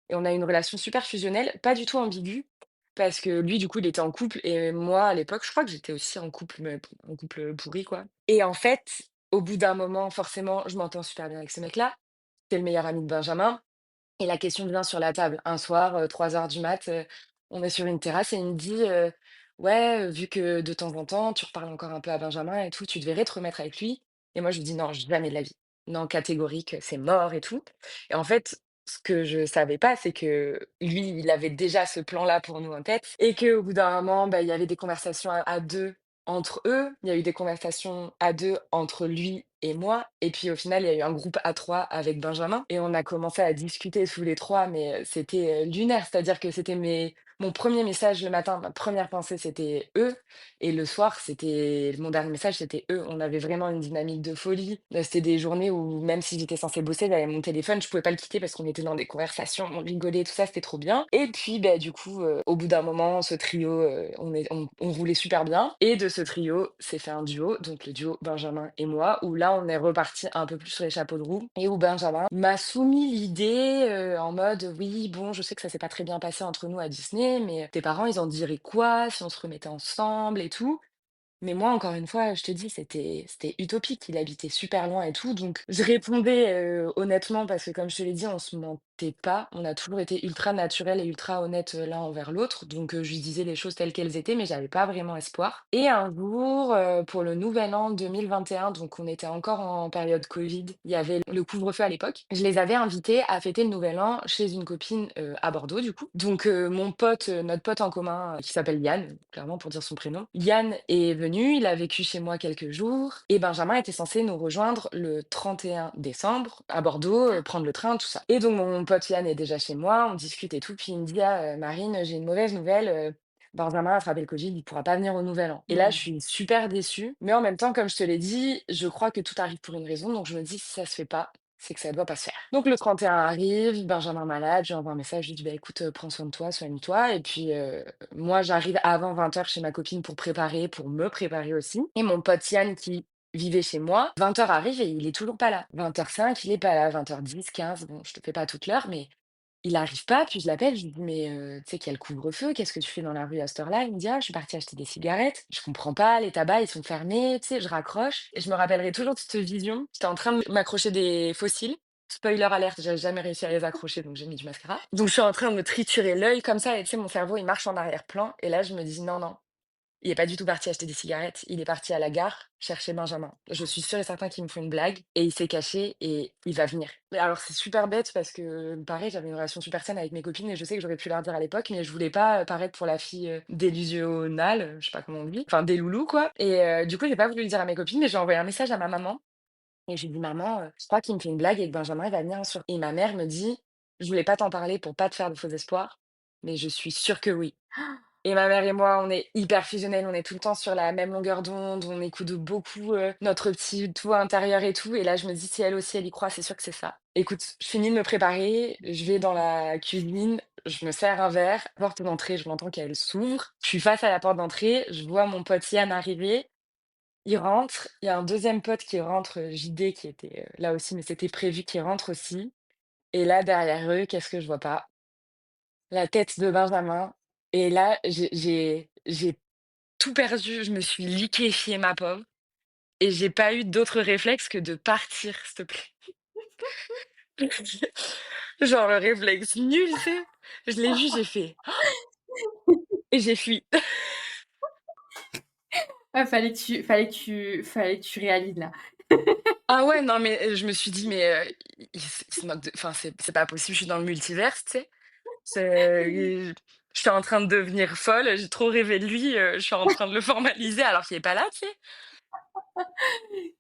et on a une relation super fusionnelle, pas du tout ambiguë, parce que lui, du coup, il était en couple et moi, à l'époque, je crois que j'étais aussi en couple, mais en couple pourri, quoi et en fait, au bout d'un moment, forcément, je m'entends super bien avec ce mec-là. C'est le meilleur ami de Benjamin et la question vient sur la table. Un soir, 3 heures du mat, on est sur une terrasse et il me dit, «Ouais, vu que de temps en temps, tu reparles encore un peu à Benjamin et tout, tu devrais te remettre avec lui» et moi, je lui dis: «Non, jamais de la vie. Non, catégorique, c'est mort et tout» et en fait, ce que je savais pas, c'est que lui, il avait déjà ce plan-là pour nous en tête et qu'au bout d'un moment, il y avait des conversations à 2 entre eux, il y a eu des conversations à 2 entre lui et moi et puis au final, il y a eu un groupe à 3 avec Benjamin et on a commencé à discuter tous les 3 mais c'était, lunaire. C'est-à-dire que c'était Mon premier message le matin, ma première pensée, c'était eux et le soir, c'était mon dernier message, c'était eux. On avait vraiment une dynamique de folie. C'était des journées où même si j'étais censée bosser, j'avais mon téléphone, je pouvais pas le quitter parce qu'on était dans des conversations, on rigolait, tout ça, c'était trop bien. Et puis, bah, du coup, au bout d'un moment, ce trio, on roulait super bien et de ce trio s'est fait un duo, donc le duo Benjamin et moi, où là, on est reparti un peu plus sur les chapeaux de roue et où Benjamin m'a soumis l'idée, en mode: «Oui, bon, je sais que ça s'est pas très bien passé entre nous à Disney, mais tes parents, ils en diraient quoi si on se remettait ensemble et tout?» Mais moi, encore une fois, je te dis, c'était utopique. Il habitait super loin et tout, donc je répondais, honnêtement parce que comme je te l'ai dit, on se mentait pas. On a toujours été ultra naturels et ultra honnêtes, l'un envers l'autre, donc je lui disais les choses telles qu'elles étaient, mais j'avais pas vraiment espoir. Et un jour, pour le nouvel an 2021, donc on était encore en période covid, il y avait le couvre-feu à l'époque. Je les avais invités à fêter le nouvel an chez une copine, à Bordeaux, du coup. Donc mon pote, notre pote en commun, qui s'appelle Yann, clairement pour dire son prénom. Yann est venu, il a vécu chez moi quelques jours et Benjamin était censé nous rejoindre le 31 décembre à Bordeaux, prendre le train, tout ça. Et donc mon pote Yann est déjà chez moi, on discute et tout, puis il me dit: «Ah, Marine, j'ai une mauvaise nouvelle, Benjamin a attrapé le Covid, il pourra pas venir au nouvel an». Et là, je Mmh. suis super déçue, mais en même temps, comme je te l'ai dit, je crois que tout arrive pour une raison, donc je me dis: «Si ça se fait pas, c'est que ça doit pas se faire». Donc le 31 arrive, Benjamin malade, je lui envoie un message, je lui dis: «Bah écoute, prends soin de toi, soigne-toi» et puis, moi j'arrive avant 20 heures chez ma copine pour me préparer aussi et mon pote Yann qui vivait chez moi, 20 heures arrive et il est toujours pas là. 20h05, il est pas là, 20h10, 15, bon je te fais pas toute l'heure, mais il arrive pas, puis je l'appelle, je lui dis: «Mais, tu sais qu'il y a le couvre-feu, qu'est-ce que tu fais dans la rue à cette heure-là?» Il me dit: «Ah, je suis parti acheter des cigarettes». Je comprends pas, les tabacs, ils sont fermés, tu sais? Je raccroche et je me rappellerai toujours de cette vision. J'étais en train de m'accrocher des fossiles. Spoiler alert, j'ai jamais réussi à les accrocher, donc j'ai mis du mascara. Donc je suis en train de me triturer l'œil comme ça et tu sais, mon cerveau, il marche en arrière-plan et là, je me dis: «Non, non, il est pas du tout parti acheter des cigarettes, il est parti à la gare chercher Benjamin. Je suis sûre et certain qu'il me fait une blague et il s'est caché et il va venir». Mais alors c'est super bête parce que pareil, j'avais une relation super saine avec mes copines et je sais que j'aurais pu leur dire à l'époque, mais je voulais pas, paraître pour la fille, délusionnale, je sais pas comment on dit, enfin des loulous quoi et du coup, j'ai pas voulu le dire à mes copines, mais j'ai envoyé un message à ma maman et j'ai dit: «Maman, je crois qu'il me fait une blague et que Benjamin il va venir sur» et ma mère me dit: «Je voulais pas t'en parler pour pas te faire de faux espoirs, mais je suis sûre que oui». Et ma mère et moi, on est hyper fusionnels, on est tout le temps sur la même longueur d'onde, on écoute beaucoup, notre petit tout intérieur et tout et là, je me dis: «Si elle aussi, elle y croit, c'est sûr que c'est ça». Écoute, je finis de me préparer, je vais dans la cuisine, je me sers un verre, porte d'entrée, je m'entends qu'elle s'ouvre. Je suis face à la porte d'entrée, je vois mon pote Yann arriver, il rentre, il y a un deuxième pote qui rentre, JD qui était, là aussi, mais c'était prévu, qui rentre aussi et là, derrière eux, qu'est-ce que je vois pas? La tête de Benjamin et là, j'ai tout perdu, je me suis liquéfiée, ma pauvre et j'ai pas eu d'autre réflexe que de partir, s'il te plaît. Genre le réflexe nul, tu sais? Je l'ai vu, j'ai fait et j'ai fui. Ouais, fallait que tu réalises là. Ah ouais, non, mais je me suis dit: «Mais, il se moque de enfin, c'est pas possible, je suis dans le multivers», tu sais? Je suis en train de devenir folle, j'ai trop rêvé de lui, je suis en train de le formaliser alors qu'il est pas là, tu sais?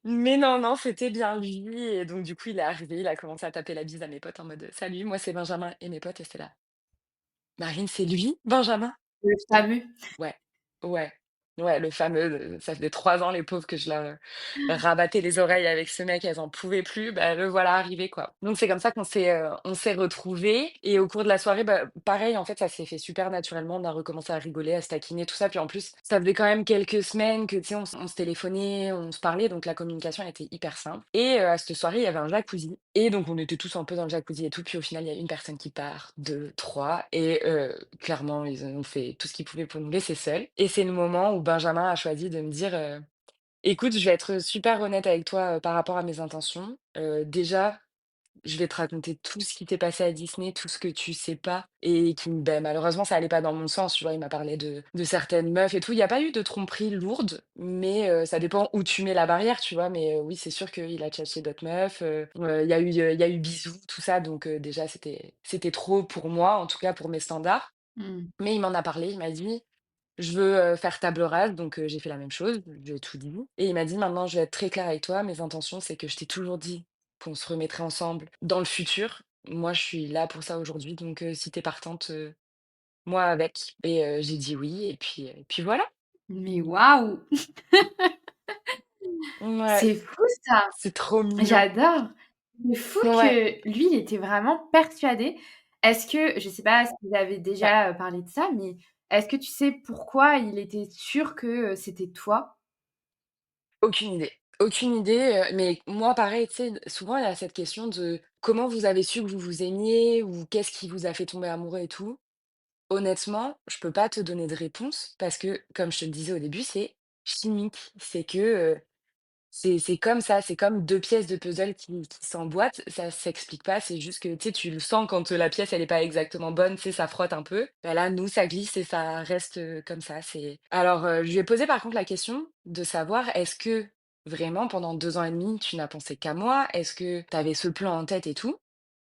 Mais non, non, c'était bien lui et donc du coup, il est arrivé, il a commencé à taper la bise à mes potes en mode: «Salut, moi c'est Benjamin» et mes potes elles étaient là: «Marine, c'est lui, Benjamin?» Le J'étais: fameux. «Ouais, ouais, ouais, le fameux, ça faisait 3 ans les pauvres que je leur rabattais les oreilles avec ce mec, elles en pouvaient plus, bah, le voilà arrivé, quoi. Donc c'est comme ça on s'est retrouvés et au cours de la soirée, bah, pareil, en fait, ça s'est fait super naturellement. On a recommencé à rigoler, à se taquiner, tout ça. Puis en plus, ça faisait quand même quelques semaines que, tu sais, on se téléphonait, on se parlait, donc la communication était hyper simple. Et à cette soirée, il y avait un jacuzzi. Et donc on était tous un peu dans le jacuzzi et tout. Puis au final, il y a une personne qui part, 2, 3. Et clairement, ils ont fait tout ce qu'ils pouvaient pour nous laisser seuls. Et c'est le moment où Benjamin a choisi de me dire, écoute, je vais être super honnête avec toi, par rapport à mes intentions. Déjà, je vais te raconter tout ce qui t'est passé à Disney, tout ce que tu sais pas et qui, ben malheureusement, ça allait pas dans mon sens, tu vois? Il m'a parlé de certaines meufs et tout. Il y a pas eu de tromperie lourde, mais ça dépend où tu mets la barrière, tu vois? Mais oui, c'est sûr qu'il a tchatché d'autres meufs, il y a eu bisous, tout ça, donc déjà, c'était trop pour moi, en tout cas pour mes standards. Mmh. Mais il m'en a parlé, il m'a dit: «Je veux, faire table rase», donc j'ai fait la même chose, je lui ai tout dit et il m'a dit: «Maintenant, je vais être très clair avec toi, mes intentions, c'est que je t'ai toujours dit qu'on se remettrait ensemble dans le futur. Moi, je suis là pour ça aujourd'hui, donc si tu es partante, moi avec et j'ai dit oui et puis voilà. Mais waouh! Ouais, C'est fou ça! c'est trop mignon. J'adore. C'est fou Ouais, que lui, il était vraiment persuadé. Est-ce que je sais pas si vous avez ouais, déjà, parlé de ça, mais est-ce que tu sais pourquoi il était sûr que, c'était toi? aucune idée. Aucune idée, mais moi pareil, tu sais, souvent il y a cette question de comment vous avez su que vous vous aimiez ou qu'est-ce qui vous a fait tomber amoureux et tout? Honnêtement, je peux pas te donner de réponse parce que, comme je te le disais au début, c'est chimique. C'est que, c'est comme ça, c'est comme 2 pièces de puzzle qui s'emboîtent, ça s'explique pas, c'est juste que, tu sais, tu le sens quand, la pièce elle est pas exactement bonne, tu sais, ça frotte un peu. Bah, là, nous, ça glisse et ça reste, comme ça, c'est alors, je lui ai posé par contre la question de savoir est-ce que vraiment pendant 2 ans et demi, tu n'as pensé qu'à moi? Est-ce que tu avais ce plan en tête et tout?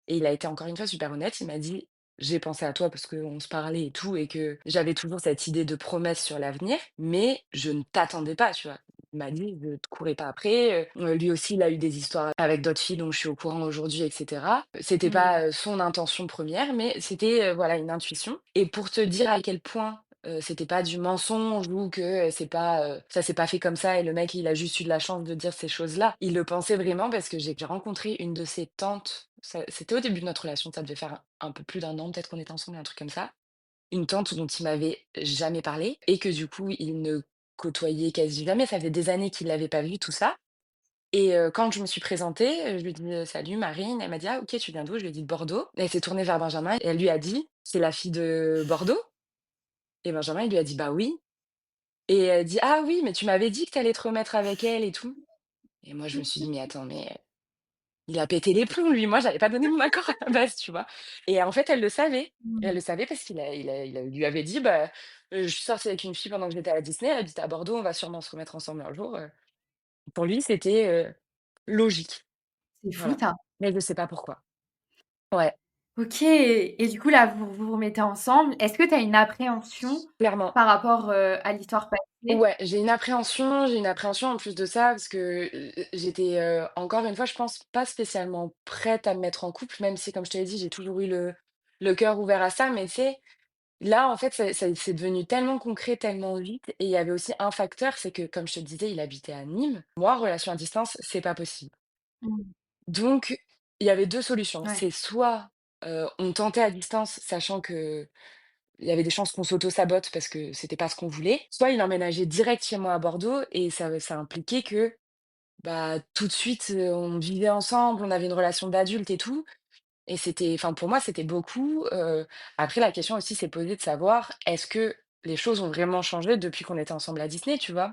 Et il a été encore une fois super honnête, il m'a dit: «J'ai pensé à toi parce qu'on se parlait et tout et que j'avais toujours cette idée de promesse sur l'avenir, mais je ne t'attendais pas», tu vois? Il m'a dit: «Je te courais pas après», lui aussi il a eu des histoires avec d'autres filles dont je suis au courant aujourd'hui et cetera. C'était Mmh. pas, son intention première, mais c'était, voilà une intuition et pour te dire à quel point, c'était pas du mensonge ou que, c'est pas, ça s'est pas fait comme ça et le mec il a juste eu de la chance de dire ces choses-là. Il le pensait vraiment parce que j'ai rencontré une de ses tantes, c'était au début de notre relation, ça devait faire un peu plus d'1 an peut-être qu'on était ensemble, un truc comme ça. Une tante dont il m'avait jamais parlé et que du coup, il ne côtoyait quasi jamais. Ça faisait des années qu'il l'avait pas vue, tout ça et quand je me suis présentée, je lui ai dit: «Salut Marine». Elle m'a dit: «Ah OK, tu viens d'où?» Je lui ai dit: «De Bordeaux». Elle s'est tournée vers Benjamin et elle lui a dit: «C'est la fille de Bordeaux?» Et Benjamin, il lui a dit: «Bah oui» et elle dit: «Ah oui, mais tu m'avais dit que tu allais te remettre avec elle et tout». Et moi, je me suis dit: «Mais attends, mais il a pété les plombs lui, moi j'avais pas donné mon accord à la base», tu vois? Et en fait, elle le savait. Elle Mmh. le savait parce qu'il lui avait dit: «Bah, je suis sortie avec une fille pendant que j'étais à la Disney, elle habite à Bordeaux, on va sûrement se remettre ensemble un jour». Pour lui, c'était, logique, C'est fou voilà. ça. Mais je sais pas pourquoi. Ouais, OK et du coup là, vous vous remettez ensemble. Est-ce que tu as une appréhension clairement. par rapport, à l'histoire passée? Ouais, j'ai une appréhension en plus de ça parce que, j'étais, encore une fois, je pense, pas spécialement prête à me mettre en couple, même si, comme je te l'ai dit, j'ai toujours eu le cœur ouvert à ça, mais tu sais. Là, en fait, c'est devenu tellement concret, tellement vite et il y avait aussi un facteur, c'est que, comme je te le disais, il habitait à Nîmes. Moi, relation à distance, c'est pas possible. Mmh. Donc il y avait 2 solutions. Ouais. C'est soit, on tentait à distance, sachant qu'il y avait des chances qu'on s'auto-sabote parce que c'était pas ce qu'on voulait, soit il emménageait direct chez moi à Bordeaux et ça impliquait que, bah, tout de suite, on vivait ensemble, on avait une relation d'adulte et tout et c'était enfin, pour moi, c'était beaucoup, après la question aussi s'est posée de savoir, est-ce que les choses ont vraiment changé depuis qu'on était ensemble à Disney, tu vois?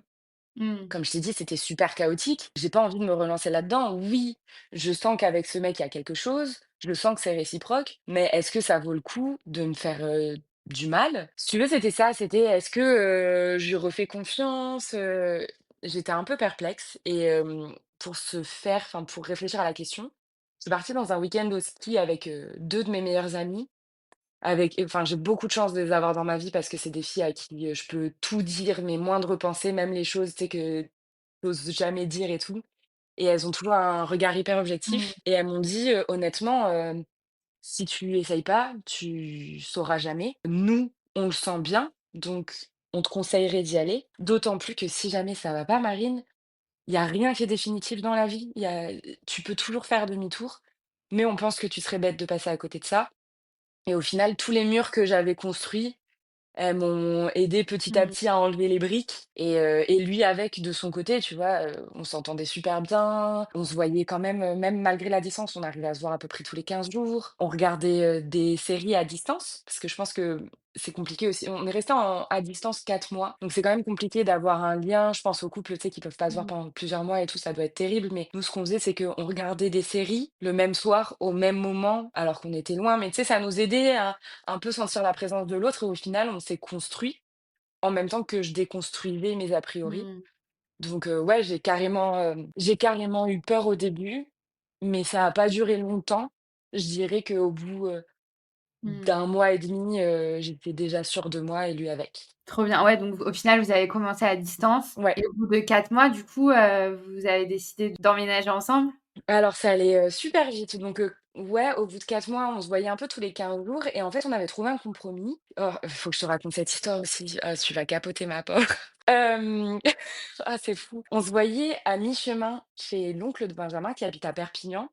Mmh. Comme je t'ai dit, c'était super chaotique. J'ai pas envie de me relancer là-dedans. Oui, je sens qu'avec ce mec, il y a quelque chose, je sens que c'est réciproque, mais est-ce que ça vaut le coup de me faire, du mal? Si tu veux, c'était ça, c'était est-ce que, je lui refais confiance? J'étais un peu perplexe et pour réfléchir à la question, je suis partie dans un week-end au ski avec, 2 de mes meilleures amies, j'ai beaucoup de chance de les avoir dans ma vie parce que c'est des filles à qui, je peux tout dire, mes moindres pensées, même les choses, tu sais, que j'ose jamais dire et tout et elles ont toujours un regard hyper Mmh. objectif et elles m'ont dit, honnêtement, «Si tu essayes pas, tu sauras jamais. Nous, on le sent bien, donc on te conseillerait d'y aller. D'autant plus que si jamais ça va pas, Marine, il y a rien qui est définitif dans la vie. Tu peux toujours faire demi-tour, mais on pense que tu serais bête de passer à côté de ça». Et au final, tous les murs que j'avais construits, elles m'ont aidé petit à Mmh. petit à enlever les briques et lui avec de son côté, tu vois? On s'entendait super bien, on se voyait quand même, même malgré la distance, on arrivait à se voir à peu près tous les 15 jours. On regardait, des séries à distance, parce que je pense que c'est compliqué aussi. On est resté à distance 4 mois, donc c'est quand même compliqué d'avoir un lien. Je pense aux couples, tu sais, qui peuvent pas se voir Mmh. pendant plusieurs mois et tout, ça doit être terrible, mais nous, ce qu'on faisait, c'est qu'on regardait des séries le même soir, au même moment, alors qu'on était loin, mais tu sais, ça nous aidait à un peu sentir la présence de l'autre et au final, on s'est construit en même temps que je déconstruisais mes a priori. Mmh. Donc ouais, j'ai carrément eu peur au début, mais ça a pas duré longtemps. Je dirais qu'au bout, Mmh. d'1 mois et demi, j'étais déjà sûre de moi et lui avec. Trop bien. Ouais, donc au final, vous avez commencé à distance Ouais, et au bout de 4 mois, du coup, vous avez décidé d'emménager ensemble? alors ça allait, super vite donc ouais, au bout de 4 mois, on se voyait un peu tous les 15 jours et en fait, on avait trouvé un compromis. Oh, faut que je te raconte cette histoire aussi. Ah, tu vas capoter ma pauvre. Hem, ah, c'est fou. On se voyait à mi-chemin chez l'oncle de Benjamin qui habite à Perpignan.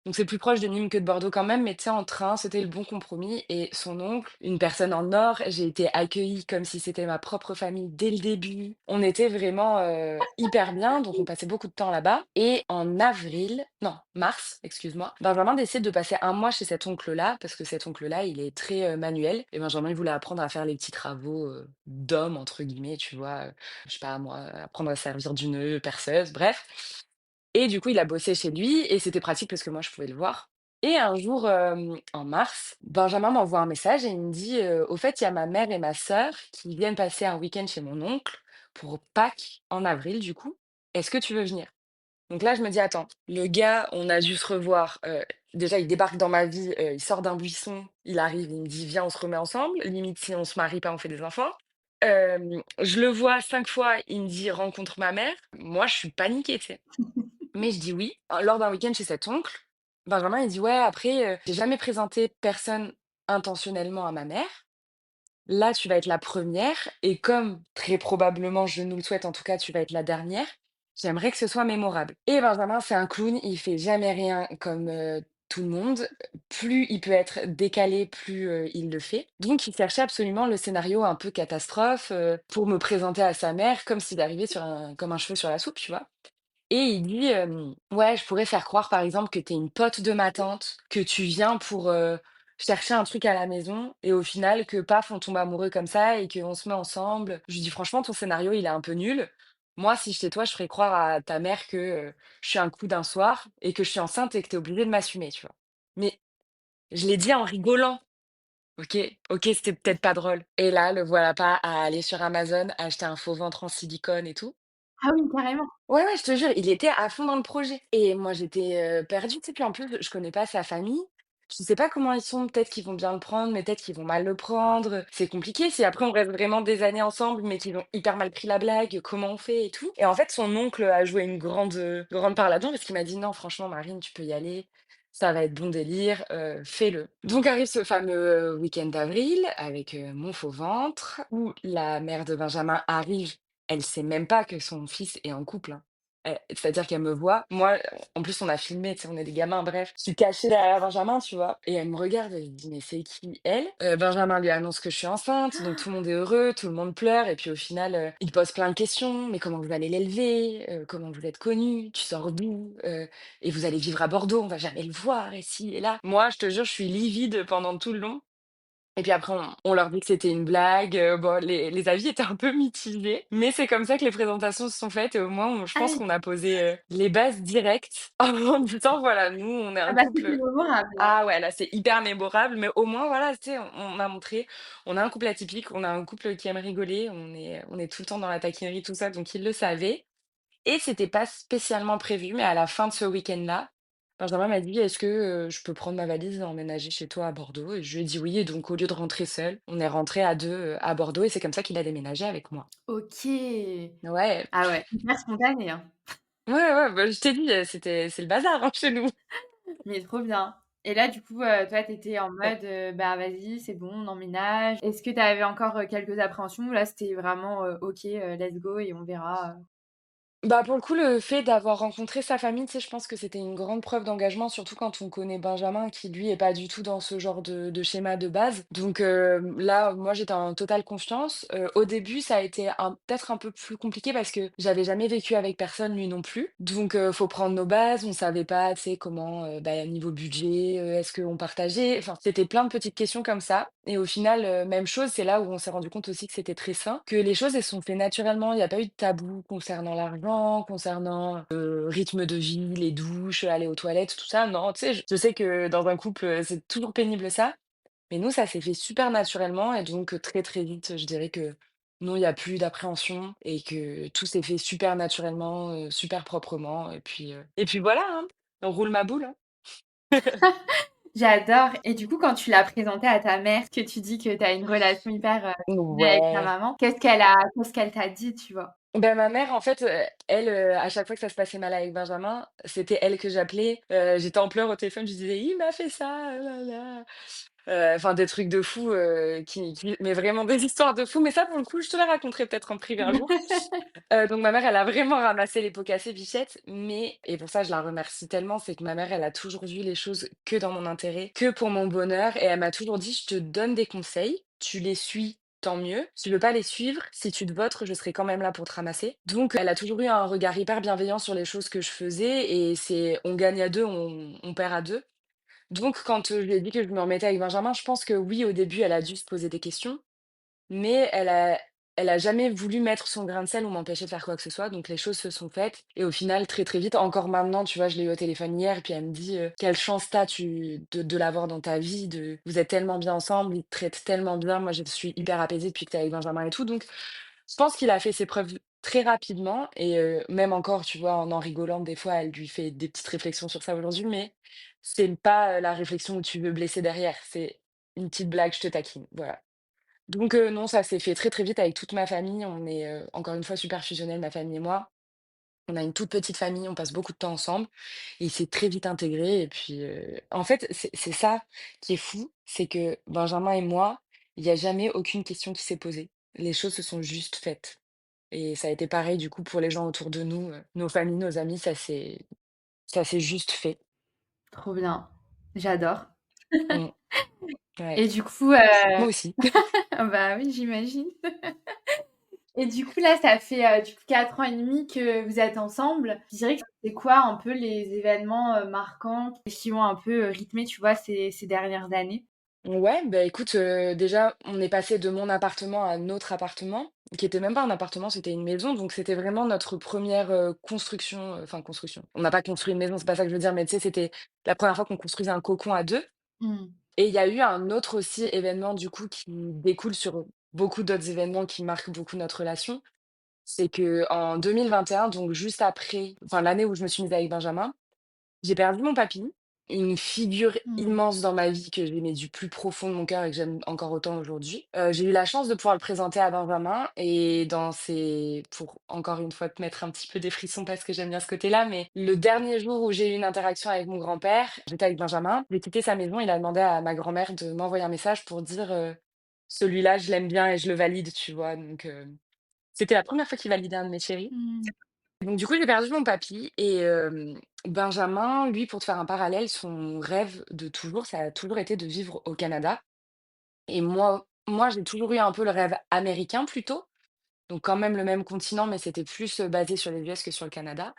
Donc c'est plus proche de Nîmes que de Bordeaux quand même, mais tu sais, en train, c'était le bon compromis. Et son oncle, une personne en or, j'ai été accueillie comme si c'était ma propre famille dès le début. On était vraiment hyper bien, donc on passait beaucoup de temps là-bas. Et en avril, non, mars, excuse-moi, Benjamin décide de passer un mois chez cet oncle-là, parce que cet oncle-là, il est très manuel. Et Benjamin, il voulait apprendre à faire les petits travaux d'homme, entre guillemets, tu vois, je sais pas moi, apprendre à servir d'une perceuse, bref. Et du coup, il a bossé chez lui et c'était pratique parce que moi, je pouvais le voir. Et un jour, en mars, Benjamin m'envoie un message et il me dit, «Au fait, il y a ma mère et ma sœur qui viennent passer un week-end chez mon oncle pour Pâques, en avril du coup. Est-ce que tu veux venir?» Donc là, je me dis: «Attends, le gars, on a dû se revoir, déjà il débarque dans ma vie, il sort d'un buisson, il arrive, il me dit: "Viens, on se remet ensemble". Limite si on se marie pas, on fait des enfants». Je le vois 5 fois, il me dit: «Rencontre ma mère». Moi, je suis paniquée, tu sais? Mais je dis oui. Lors d'un week-end chez cet oncle, Benjamin, il dit: «Ouais, après, j'ai jamais présenté personne intentionnellement à ma mère. Là, tu vas être la première et comme très probablement, je nous le souhaite en tout cas, tu vas être la dernière, j'aimerais que ce soit mémorable». Et Benjamin, c'est un clown, il fait jamais rien comme, tout le monde. Plus il peut être décalé, plus, il le fait. Donc il cherchait absolument le scénario un peu catastrophe, pour me présenter à sa mère comme s'il arrivait sur un comme un cheveu sur la soupe, tu vois? Et il dit, «Ouais, je pourrais faire croire, par exemple, que tu es une pote de ma tante, que tu viens pour, chercher un truc à la maison et au final que paf, on tombe amoureux comme ça et qu'on se met ensemble». Je lui dis: «Franchement, ton scénario, il est un peu nul. Moi, si j'étais toi, je ferais croire à ta mère que, je suis un coup d'un soir et que je suis enceinte et que tu es obligée de m'assumer», tu vois? Mais je l'ai dit en rigolant, OK? OK, c'était peut-être pas drôle et là, le voilà pas à aller sur Amazon, acheter un faux ventre en silicone et tout. Ah oui, carrément. Ouais, ouais, je te jure, il était à fond dans le projet et moi j'étais, perdue, tu sais? Puis en plus, je connais pas sa famille. Je sais pas comment ils sont, peut-être qu'ils vont bien le prendre, mais peut-être qu'ils vont mal le prendre. C'est compliqué si après on reste vraiment des années ensemble, mais qu'ils ont hyper mal pris la blague, comment on fait et tout? Et en fait, son oncle a joué une grande part là-dedans parce qu'il m'a dit: «Non, franchement Marine, tu peux y aller, ça va être bon délire, fais-le». Donc arrive ce fameux week-end d'avril avec, mon faux ventre où la mère de Benjamin arrive, elle sait même pas que son fils est en couple, hein. C'est-à-dire qu'elle me voit, moi, en plus on a filmé, tu sais, on est des gamins, bref. Je suis cachée derrière Benjamin, tu vois? Et elle me regarde, elle me dit: «Mais c'est qui elle?» Benjamin lui annonce que je suis enceinte, donc tout le monde est heureux, tout le monde pleure et puis au final, il pose plein de questions: «Mais comment vous allez l'élever? Comment vous êtes connus? Tu sors d'où? Et vous allez vivre à Bordeaux, on va jamais le voir et ci et là». Moi, je te jure, je suis livide pendant tout le long. Et puis après, on leur dit que c'était une blague, bon, les avis étaient un peu mitigés, mais c'est comme ça que les présentations se sont faites et au moins, je Ah pense oui. qu'on a posé, les bases directes en disant: «Voilà, nous, on est Ah un bah, c'était couple». mémorable, hein. Ah ouais, là, c'est hyper mémorable, mais au moins, voilà, tu sais, on a montré, on a un couple atypique, on a un couple qui aime rigoler, on est tout le temps dans la taquinerie, tout ça, donc ils le savaient. Et c'était pas spécialement prévu, mais à la fin de ce week-end-là, Benjamin m'a dit: «Est-ce que, je peux prendre ma valise et emménager chez toi à Bordeaux?» Et je lui ai dit: «Oui» et donc au lieu de rentrer seul, on est rentré à 2 à Bordeaux et c'est comme ça qu'il a déménagé avec moi. OK. Ouais. Ah ouais, hyper spontané, hein. Ouais, ouais, bah, je t'ai dit, c'est le bazar, hein, chez nous. Mais trop bien. Et là, du coup, toi, tu étais en Ouais. mode, «Bah, vas-y, c'est bon, on emménage». Est-ce que tu avais encore, quelques appréhensions ou là, c'était vraiment, «OK, let's go et on verra»? Bah, pour le coup, le fait d'avoir rencontré sa famille, tu sais, je pense que c'était une grande preuve d'engagement, surtout quand on connaît Benjamin qui, lui, est pas du tout dans ce genre de schéma de base. Donc là, moi, j'étais en totale confiance. Au début, ça a été peut-être un peu plus compliqué parce que j'avais jamais vécu avec personne, lui non plus. Donc faut prendre nos bases. On savait pas, tu sais, comment, bah, niveau budget, est-ce qu'on partageait? Enfin, c'était plein de petites questions comme ça. Et au final, même chose, c'est là où on s'est rendu compte aussi que c'était très sain, que les choses, elles se sont fait naturellement. Il y a pas eu de tabou concernant l'argent, concernant le rythme de vie, les douches, aller aux toilettes, tout ça. Non, tu sais, je sais que dans un couple, c'est toujours pénible ça, mais nous, ça s'est fait super naturellement et donc très, très vite, je dirais que non, il y a plus d'appréhension et que tout s'est fait super naturellement, super proprement et puis voilà, hein, on roule ma boule, hein. J'adore. Et du coup, quand tu l'as présenté à ta mère, que tu dis que tu as une relation hyper, fusionnelle avec ta Ouais. maman, qu'est-ce qu'elle t'a dit, tu vois? Ben ma mère, en fait, elle, à chaque fois que ça se passait mal avec Benjamin, c'était elle que j'appelais. J'étais en pleurs au téléphone, je disais: «Il m'a fait ça, enfin des trucs de fou, qui mais vraiment des histoires de fou, mais ça pour le coup, je te la raconterai peut-être en privé un jour. Donc ma mère, elle a vraiment ramassé les pots cassés, Bichette, mais et pour ça je la remercie tellement, c'est que ma mère, elle a toujours vu les choses que dans mon intérêt, que pour mon bonheur et elle m'a toujours dit: «Je te donne des conseils, tu les suis, tant mieux. Si tu veux pas les suivre, si tu te vautres, je serai quand même là pour te ramasser». Donc elle a toujours eu un regard hyper bienveillant sur les choses que je faisais et c'est on gagne à 2, on perd à 2. Donc quand, je lui ai dit que je me remettais avec Benjamin, je pense que oui, au début, elle a dû se poser des questions, mais elle a jamais voulu mettre son grain de sel ou m'empêcher de faire quoi que ce soit, donc les choses se sont faites et au final, très, très vite, encore maintenant, tu vois, je l'ai eu au téléphone hier, puis elle me dit, «Quelle chance tu de l'avoir dans ta vie, de vous êtes tellement bien ensemble, il te traite tellement bien. Moi, je suis hyper apaisée depuis que tu es avec Benjamin et tout», donc je pense qu'il a fait ses preuves très rapidement et même encore, tu vois, en rigolant, des fois, elle lui fait des petites réflexions sur ça aujourd'hui, mais c'est pas, la réflexion où tu veux blesser derrière, c'est une petite blague, je te taquine, voilà. Donc non, ça s'est fait très, très vite avec toute ma famille. On est, encore une fois super fusionnels, ma famille et moi. On a une toute petite famille, on passe beaucoup de temps ensemble et il s'est très vite intégré et puis, en fait, c'est ça qui est fou, c'est que Benjamin et moi, il y a jamais aucune question qui s'est posée. Les choses se sont juste faites et ça a été pareil du coup pour les gens autour de nous, nos familles, nos amis, ça s'est juste fait. Trop bien, j'adore. Mmh, ouais. Et du coup, Moi aussi. bah, oui, j'imagine. Et du coup, là, ça fait, du coup 4 ans et demi que vous êtes ensemble. Tu dirais que c'est quoi un peu les événements, marquants qui ont un peu, rythmé, tu vois, ces dernières années? Ouais, bah, écoute, déjà, on est passé de mon appartement à notre appartement, qui était même pas un appartement, c'était une maison, donc c'était vraiment notre première re construction, enfin construction. On n'a pas construit une maison, c'est pas ça que je veux dire, mais tu sais, c'était la première fois qu'on construisait un cocon à 2. Mmh. Et il y a eu un autre aussi événement, du coup, qui découle sur beaucoup d'autres événements qui marquent beaucoup notre relation. C'est qu'en 2021, donc juste après enfin l'année où je me suis mise avec Benjamin, j'ai perdu mon papy, une figure Mmh. immense dans ma vie que j'aimais du plus profond de mon cœur et que j'aime encore autant aujourd'hui. J'ai eu la chance de pouvoir le présenter à Benjamin et dans ses pour encore une fois te mettre un petit peu des frissons parce que j'aime bien ce côté-là, mais le dernier jour où j'ai eu une interaction avec mon grand-père, j'étais avec Benjamin, j'ai quitté sa maison, il a demandé à ma grand-mère de m'envoyer un message pour dire, «Celui-là, je l'aime bien et je le valide», tu vois? Donc c'était la première fois qu'il validait un de mes chéris. Mmh. Donc du coup, j'ai perdu mon papy et Benjamin, lui, pour te faire un parallèle, son rêve de toujours, ça a toujours été de vivre au Canada et moi, j'ai toujours eu un peu le rêve américain plutôt, donc quand même le même continent, mais c'était plus, basé sur les US que sur le Canada.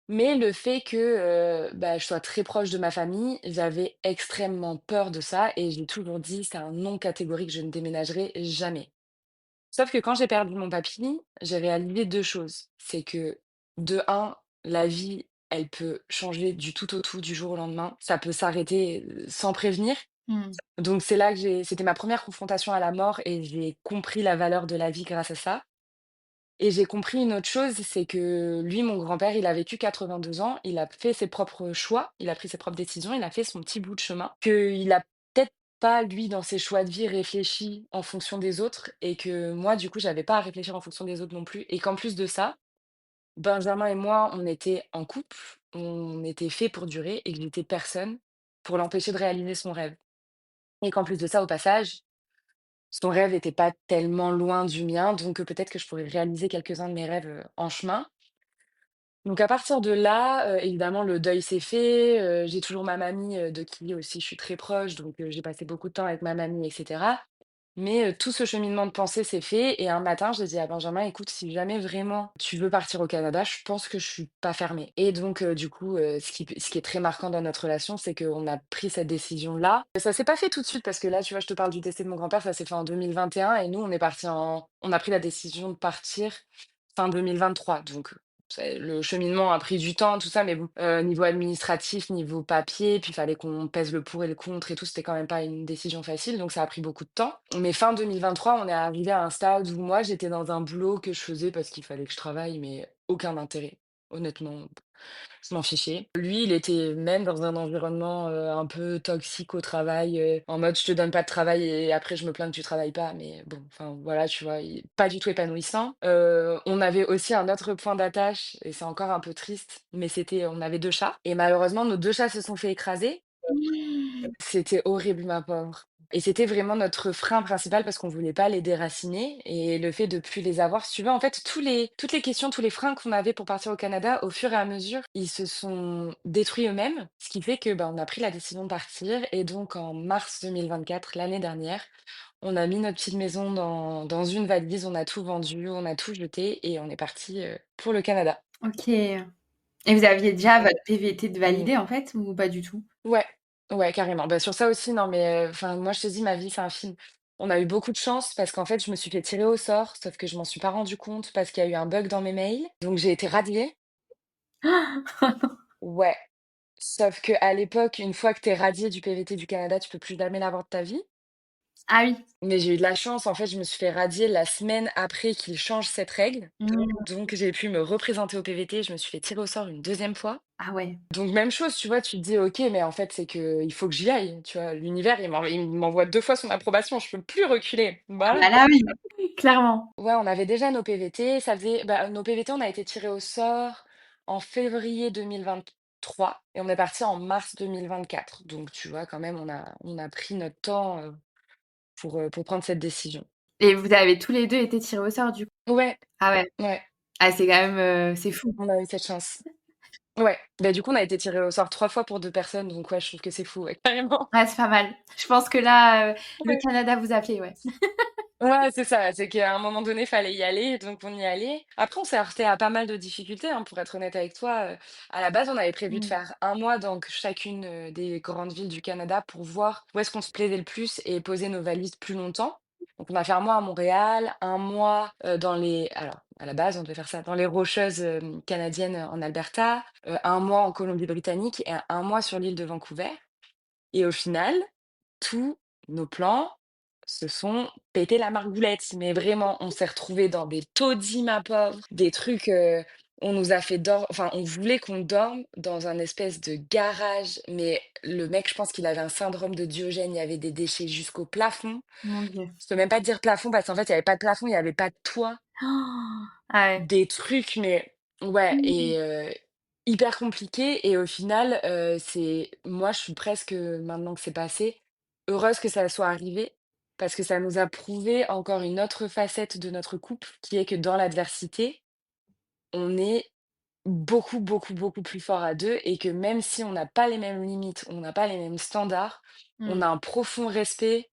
Mais le fait que, bah, je sois très proche de ma famille, j'avais extrêmement peur de ça et j'ai toujours dit: «C'est un non catégorique, je ne déménagerai jamais». Sauf que quand j'ai perdu mon papy, j'ai réalisé 2 choses. C'est que, de un, la vie, elle peut changer du tout au tout, du jour au lendemain. Ça peut s'arrêter, sans prévenir. Mmh. Donc c'est là que c'était ma première confrontation à la mort et j'ai compris la valeur de la vie grâce à ça. Et j'ai compris une autre chose, c'est que lui, mon grand-père, il a vécu 82 ans, il a fait ses propres choix, il a pris ses propres décisions, il a fait son petit bout de chemin, qu'il a peut-être pas, lui, dans ses choix de vie, réfléchi en fonction des autres et que moi, du coup, j'avais pas à réfléchir en fonction des autres non plus et qu'en plus de ça, Benjamin et moi, on était en couple, on était faits pour durer et que j'étais personne pour l'empêcher de réaliser son rêve et qu'en plus de ça, au passage, son rêve était pas tellement loin du mien, donc peut-être que je pourrais réaliser quelques-uns de mes rêves, en chemin. Donc à partir de là, évidemment le deuil s'est fait, j'ai toujours ma mamie, de qui aussi je suis très proche, donc j'ai passé beaucoup de temps avec ma mamie et cetera. Mais tout ce cheminement de pensée s'est fait et un matin, j'ai dit à Benjamin: «Écoute, si jamais vraiment tu veux partir au Canada, je pense que je suis pas fermée» et donc du coup, ce qui est très marquant dans notre relation, c'est qu'on a pris cette décision-là. Ça s'est pas fait tout de suite parce que là, tu vois, je te parle du décès de mon grand-père, ça s'est fait en 2021 et nous, on a pris la décision de partir fin 2023 donc c'est le cheminement a pris du temps, tout ça, mais bon, niveau administratif, niveau papier, puis il fallait qu'on pèse le pour et le contre et tout, c'était quand même pas une décision facile, donc ça a pris beaucoup de temps. Mais fin 2023, on est arrivé à un stade où moi, j'étais dans un boulot que je faisais parce qu'il fallait que je travaille, mais aucun intérêt. honnêtement, je m'en fichais. Lui, il était même dans un environnement, un peu toxique au travail, en mode: «Je te donne pas de travail et après je me plains que tu travailles pas», mais bon, enfin voilà, tu vois? Il pas du tout épanouissant. On avait aussi un autre point d'attache et c'est encore un peu triste, mais c'était on avait 2 chats et malheureusement nos 2 chats se sont fait écraser. C'était horrible, ma pauvre. Et c'était vraiment notre frein principal parce qu'on voulait pas les déraciner et le fait de plus les avoir, si tu veux, en fait, toutes les questions, tous les freins qu'on avait pour partir au Canada, au fur et à mesure, ils se sont détruits eux-mêmes, ce qui fait que, bah, on a pris la décision de partir et donc en mars 2024, l'année dernière, on a mis notre petite maison dans une valise, on a tout vendu, on a tout jeté et on est parti pour le Canada. OK. Et vous aviez déjà votre PVT de Mmh. validé, en fait, ou pas du tout? Ouais, ouais, carrément. Bah, sur ça aussi, non, mais enfin, moi, je te dis, ma vie, c'est un film. On a eu beaucoup de chance parce qu'en fait, je me suis fait tirer au sort, sauf que je m'en suis pas rendu compte parce qu'il y a eu un bug dans mes mails. Donc, j'ai été radiée. Ouais. Sauf que à l'époque, une fois que tu es radié du PVT du Canada, tu peux plus jamais l'avoir de ta vie. Ah oui. Mais j'ai eu de la chance, en fait, je me suis fait radier la semaine après qu'ils changent cette règle. Mmh. Donc, j'ai pu me représenter au PVT. Je me suis fait tirer au sort une deuxième fois. Ah ouais. Donc même chose, tu vois? Tu te dis: «OK, mais en fait, c'est que il faut que j'y aille», tu vois? L'univers, il m'envoie 2 fois son approbation, je peux plus reculer. Ah Voilà. bah là, oui, clairement. Ouais, on avait déjà nos PVT, ça faisait bah, nos PVT, on a été tirés au sort en février 2023 et on est parti en mars 2024. Donc tu vois, quand même, on a pris notre temps, pour prendre cette décision. Et vous avez tous les 2 été tirés au sort, du coup? Ouais, Ah ouais. ouais, Ah, c'est quand même, c'est fou. on a eu cette chance. Ouais, bah, du coup, on a été tirés au sort 3 fois pour 2 personnes, donc ouais, je trouve que c'est fou, ouais, carrément. Ouais, c'est pas mal. Je pense que là, le Ouais. Canada vous appelait, ouais. Ouais, c'est ça, c'est qu'à un moment donné, fallait y aller, donc on y allait. Après, on s'est heurté à pas mal de difficultés, hein, pour être honnête avec toi. À la base, on avait prévu de Mmh. faire un mois dans chacune des grandes villes du Canada pour voir où est-ce qu'on se plaisait le plus et poser nos valises plus longtemps. Donc, on a fait un mois à Montréal, un mois dans les... Alors, à la base, on devait faire ça dans les Rocheuses canadiennes en Alberta, un mois en Colombie-Britannique et un mois sur l'île de Vancouver. Et au final, tous nos plans se sont pété la margoulette, mais vraiment, on s'est retrouvés dans des taudis, ma pauvre, des trucs, on nous a fait enfin, on voulait qu'on dorme dans un espèce de garage, mais le mec, je pense qu'il avait un syndrome de Diogène, il y avait des déchets jusqu'au plafond. Mon Dieu. Je peux même pas te dire plafond parce qu'en fait, il y avait pas de plafond, il y avait pas de toit. Ah ouais. Des trucs, mais ouais Mmh. et hyper compliqué et au final, c'est moi, je suis presque, maintenant que c'est passé, heureuse que ça soit arrivé parce que ça nous a prouvé encore une autre facette de notre couple qui est que dans l'adversité, on est beaucoup, beaucoup, beaucoup plus fort à 2 et que même si on n'a pas les mêmes limites, on n'a pas les mêmes standards, on Mmh. a un profond respect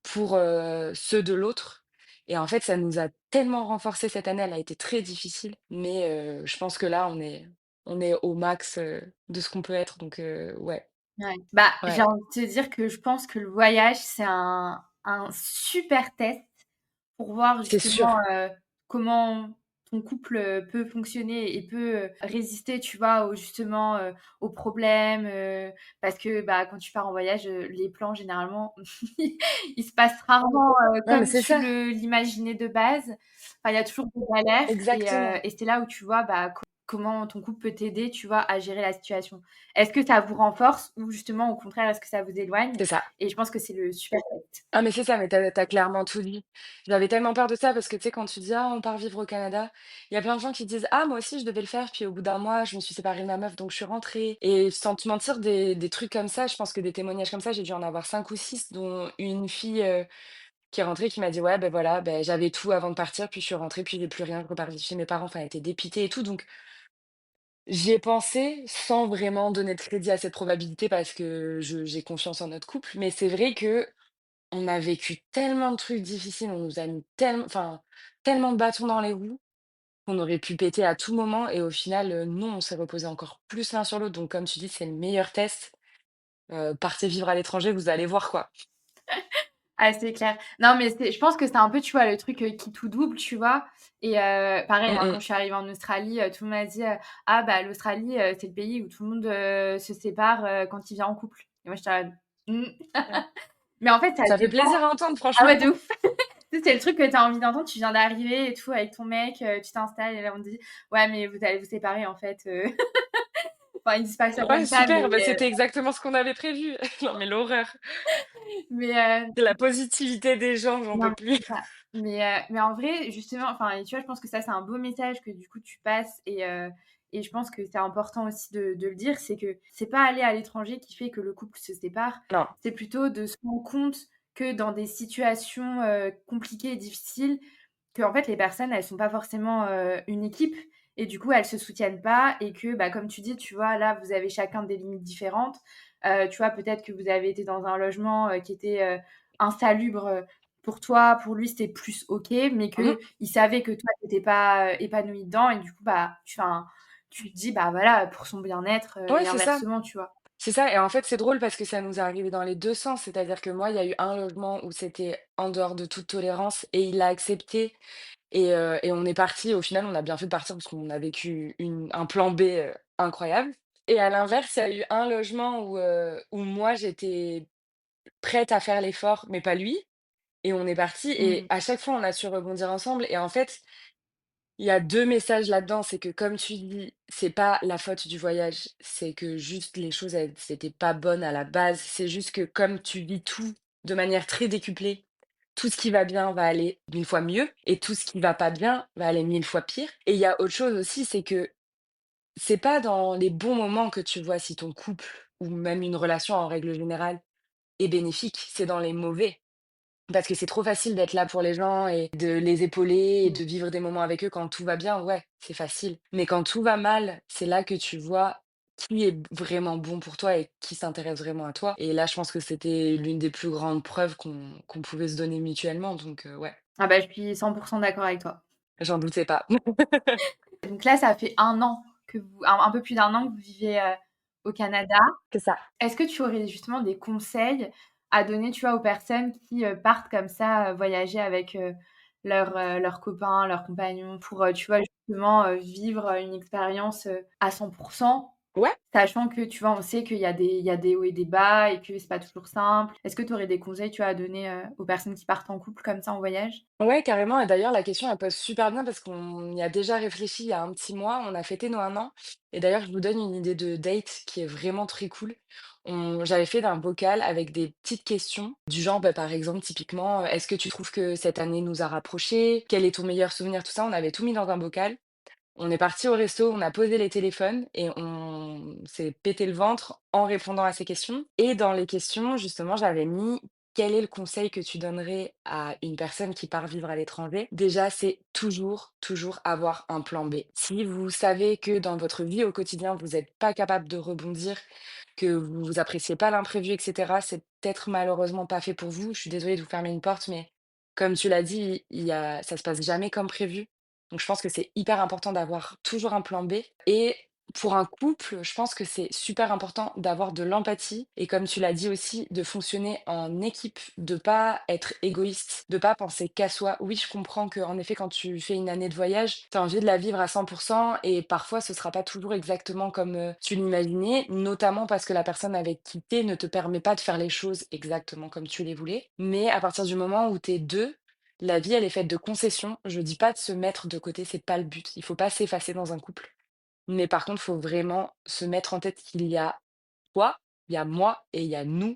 pour, ceux de l'autre et en fait, ça nous a tellement renforcés cette année. Elle a été très difficile, mais je pense que là, on est au max, de ce qu'on peut être donc ouais, Ouais. Bah, j'ai ouais, envie de te dire que je pense que le voyage, c'est un super test pour voir c'est sûr, justement, comment ton couple, peut fonctionner et peut, résister, tu vois, aux justement, aux problèmes, parce que, bah, quand tu pars en voyage, les plans généralement, ils se passent rarement, non, mais comme c'est tu ça, l'imaginais de base. Enfin, il y a toujours des galères exactement, et c'est là où tu vois, bah, comment ton couple peut t'aider, tu vois, à gérer la situation. Est-ce que ça vous renforce ou justement, au contraire, est-ce que ça vous éloigne? c'est ça. Et je pense que c'est le super test. Ah mais c'est ça, mais t'as clairement tout dit. J'avais tellement peur de ça parce que tu sais, quand tu dis: «Ah, on part vivre au Canada», il y a plein de gens qui disent: «Ah, moi aussi je devais le faire, puis au bout d'un mois, je me suis séparée de ma meuf, donc je suis rentrée» et sans te mentir, des trucs comme ça, je pense que des témoignages comme ça, j'ai dû en avoir 5 ou 6, dont une fille, qui est rentrée, qui m'a dit: «Ouais, ben voilà, ben j'avais tout avant de partir, puis je suis rentrée, puis j'ai plus rien, je repars vivre chez mes parents». Enfin, elle était dépitée et tout, donc j'y ai pensé sans vraiment donner de crédit à cette probabilité parce que je j'ai confiance en notre couple, mais c'est vrai que on a vécu tellement de trucs difficiles, on nous a mis tellement de bâtons dans les roues qu'on aurait pu péter à tout moment et au final, non, on s'est reposé encore plus l'un sur l'autre. Donc comme tu dis, c'est le meilleur test. Partez vivre à l'étranger, vous allez voir, quoi. Ah, c'est clair. Non, mais c'est je pense que c'est un peu, tu vois, le truc, qui tout double, tu vois? Et pareil, Mmh hein, quand mh. je suis arrivée en Australie, tout le monde m'a dit, «Ah bah, l'Australie, c'est le pays où tout le monde, se sépare, quand il vient en couple». Et moi, j'étais en mode: «Mmh». Ouais. Mais en fait, ça Ça fait dépend. plaisir à entendre Ah franchement. ouais, de ouf. Tu sais, c'est le truc que tu as envie d'entendre, tu viens d'arriver et tout avec ton mec, tu t'installes et là on te dit: «Ouais, mais vous allez vous séparer en fait», enfin ils disent pas ça Ouais, comme ça, super, bah, c'était exactement ce qu'on avait prévu. Non, mais l'horreur. mais C'est la positivité des gens, j'en non, peux mais plus. c'est ça. Mais en vrai, justement, enfin et tu vois, je pense que ça, c'est un beau message que du coup tu passes et je pense que c'est important aussi de le dire, c'est que c'est pas aller à l'étranger qui fait que le couple se sépare, Non. c'est plutôt de se rendre compte que dans des situations, compliquées et difficiles, qu'en fait les personnes, elles sont pas forcément, une équipe et du coup elles se soutiennent pas et que, bah, comme tu dis, tu vois, là, vous avez chacun des limites différentes. Tu vois, peut-être que vous avez été dans un logement, qui était, insalubre, pour toi, pour lui, c'était plus OK, mais Mmh. qu'il savait que toi, tu étais pas, épanouie dedans et du coup, bah, tu te dis: «Bah, voilà, pour son bien-être», Ouais, et c'est ça. inversement, tu vois? C'est ça et en fait, c'est drôle parce que ça nous est arrivé dans les 2 sens. C'est-à-dire que moi, il y a eu un logement où c'était en dehors de toute tolérance et il l'a accepté et on est parti. Au final, on a bien fait de partir parce qu'on a vécu un plan B, incroyable et à l'inverse, il y a eu un logement où moi, j'étais prête à faire l'effort, mais pas lui et on est parti et Mmh. à chaque fois, on a su rebondir ensemble et en fait, il y a 2 messages là-dedans. C'est que comme tu dis, c'est pas la faute du voyage, c'est que juste les choses, elles étaient pas bonnes à la base. C'est juste que comme tu vis tout de manière très décuplée, tout ce qui va bien va aller 1000 fois mieux et tout ce qui va pas bien va aller 1000 fois pire et il y a autre chose aussi, c'est que c'est pas dans les bons moments que tu vois si ton couple ou même une relation en règle générale est bénéfique, c'est dans les mauvais. Parce que c'est trop facile d'être là pour les gens et de les épauler et Mmh. de vivre des moments avec eux quand tout va bien, ouais, c'est facile. Mais quand tout va mal, c'est là que tu vois qui est vraiment bon pour toi et qui s'intéresse vraiment à toi. Et là, je pense que c'était l'une des plus grandes preuves qu'on pouvait se donner mutuellement. Donc, ouais, Ah bah, je suis 100 d'accord avec toi. j'en doutais pas. Donc là, ça fait un peu plus d'1 an que vous vivez, au Canada. C'est ça. Est-ce que tu aurais justement des conseils à donner, tu vois, aux personnes qui, partent comme ça, voyager avec, leurs copains, leurs compagnons pour, tu vois, justement, vivre, une expérience, à 100, Ouais. sachant que, tu vois, on sait qu'il y a des hauts et des bas et que c'est pas toujours simple. Est-ce que tu aurais des conseils, tu vois, à donner, aux personnes qui partent en couple comme ça en voyage? Ouais, carrément. Et d'ailleurs, la question, elle pose super bien parce qu'on y a déjà réfléchi il y a un petit mois. On a fêté nos 1 an. Et d'ailleurs, je vous donne une idée de date qui est vraiment très cool. J'avais fait d'un bocal avec des petites questions du genre, bah, par exemple, typiquement, est-ce que tu trouves que cette année nous a rapprochés? Quel est ton meilleur souvenir? Tout ça, on avait tout mis dans un bocal. On est parti au resto, on a posé les téléphones et on s'est pété le ventre en répondant à ces questions. Et dans les questions, justement, j'avais mis: «Quel est le conseil que tu donnerais à une personne qui part vivre à l'étranger?» Déjà, c'est toujours, toujours avoir un plan B. Si vous savez que dans votre vie au quotidien, vous n'êtes pas capable de rebondir, que vous appréciez pas l'imprévu et cetera, c'est peut-être malheureusement pas fait pour vous. Je suis désolée de vous fermer une porte, mais comme tu l'as dit, ça se passe jamais comme prévu. Donc je pense que c'est hyper important d'avoir toujours un plan B et pour un couple, je pense que c'est super important d'avoir de l'empathie et comme tu l'as dit aussi, de fonctionner en équipe, de pas être égoïste, de pas penser qu'à soi. Oui, je comprends que en effet, quand tu fais une année de voyage, tu as envie de la vivre à 100 et parfois ce sera pas toujours exactement comme, tu l'imaginais, notamment parce que la personne avec qui tu ne te permet pas de faire les choses exactement comme tu les voulais. Mais à partir du moment où tu es 2, la vie, elle est faite de concessions. Je dis pas de se mettre de côté, c'est pas le but. Il faut pas s'effacer dans un couple. Mais par contre, il faut vraiment se mettre en tête qu'il y a toi, il y a moi et il y a nous.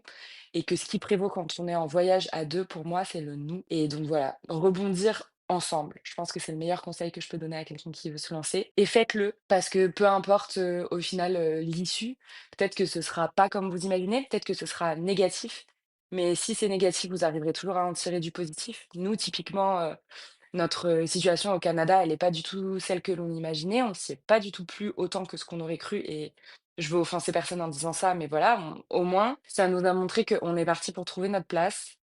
Et que ce qui prévaut quand on est en voyage à 2, pour moi, c'est le nous. Et donc voilà, rebondir ensemble. Je pense que c'est le meilleur conseil que je peux donner à quelqu'un qui veut se lancer. Et faites-le, parce que peu importe au final l'issue, peut-être que ce sera pas comme vous imaginez, peut-être que ce sera négatif. Mais si c'est négatif, vous arriverez toujours à en tirer du positif. Nous, typiquement, notre, situation au Canada, elle est pas du tout celle que l'on imaginait. On s'y est pas du tout plu autant que ce qu'on aurait cru et je veux offenser personne en disant ça, mais voilà, au moins, ça nous a montré qu'on est parti pour trouver notre place,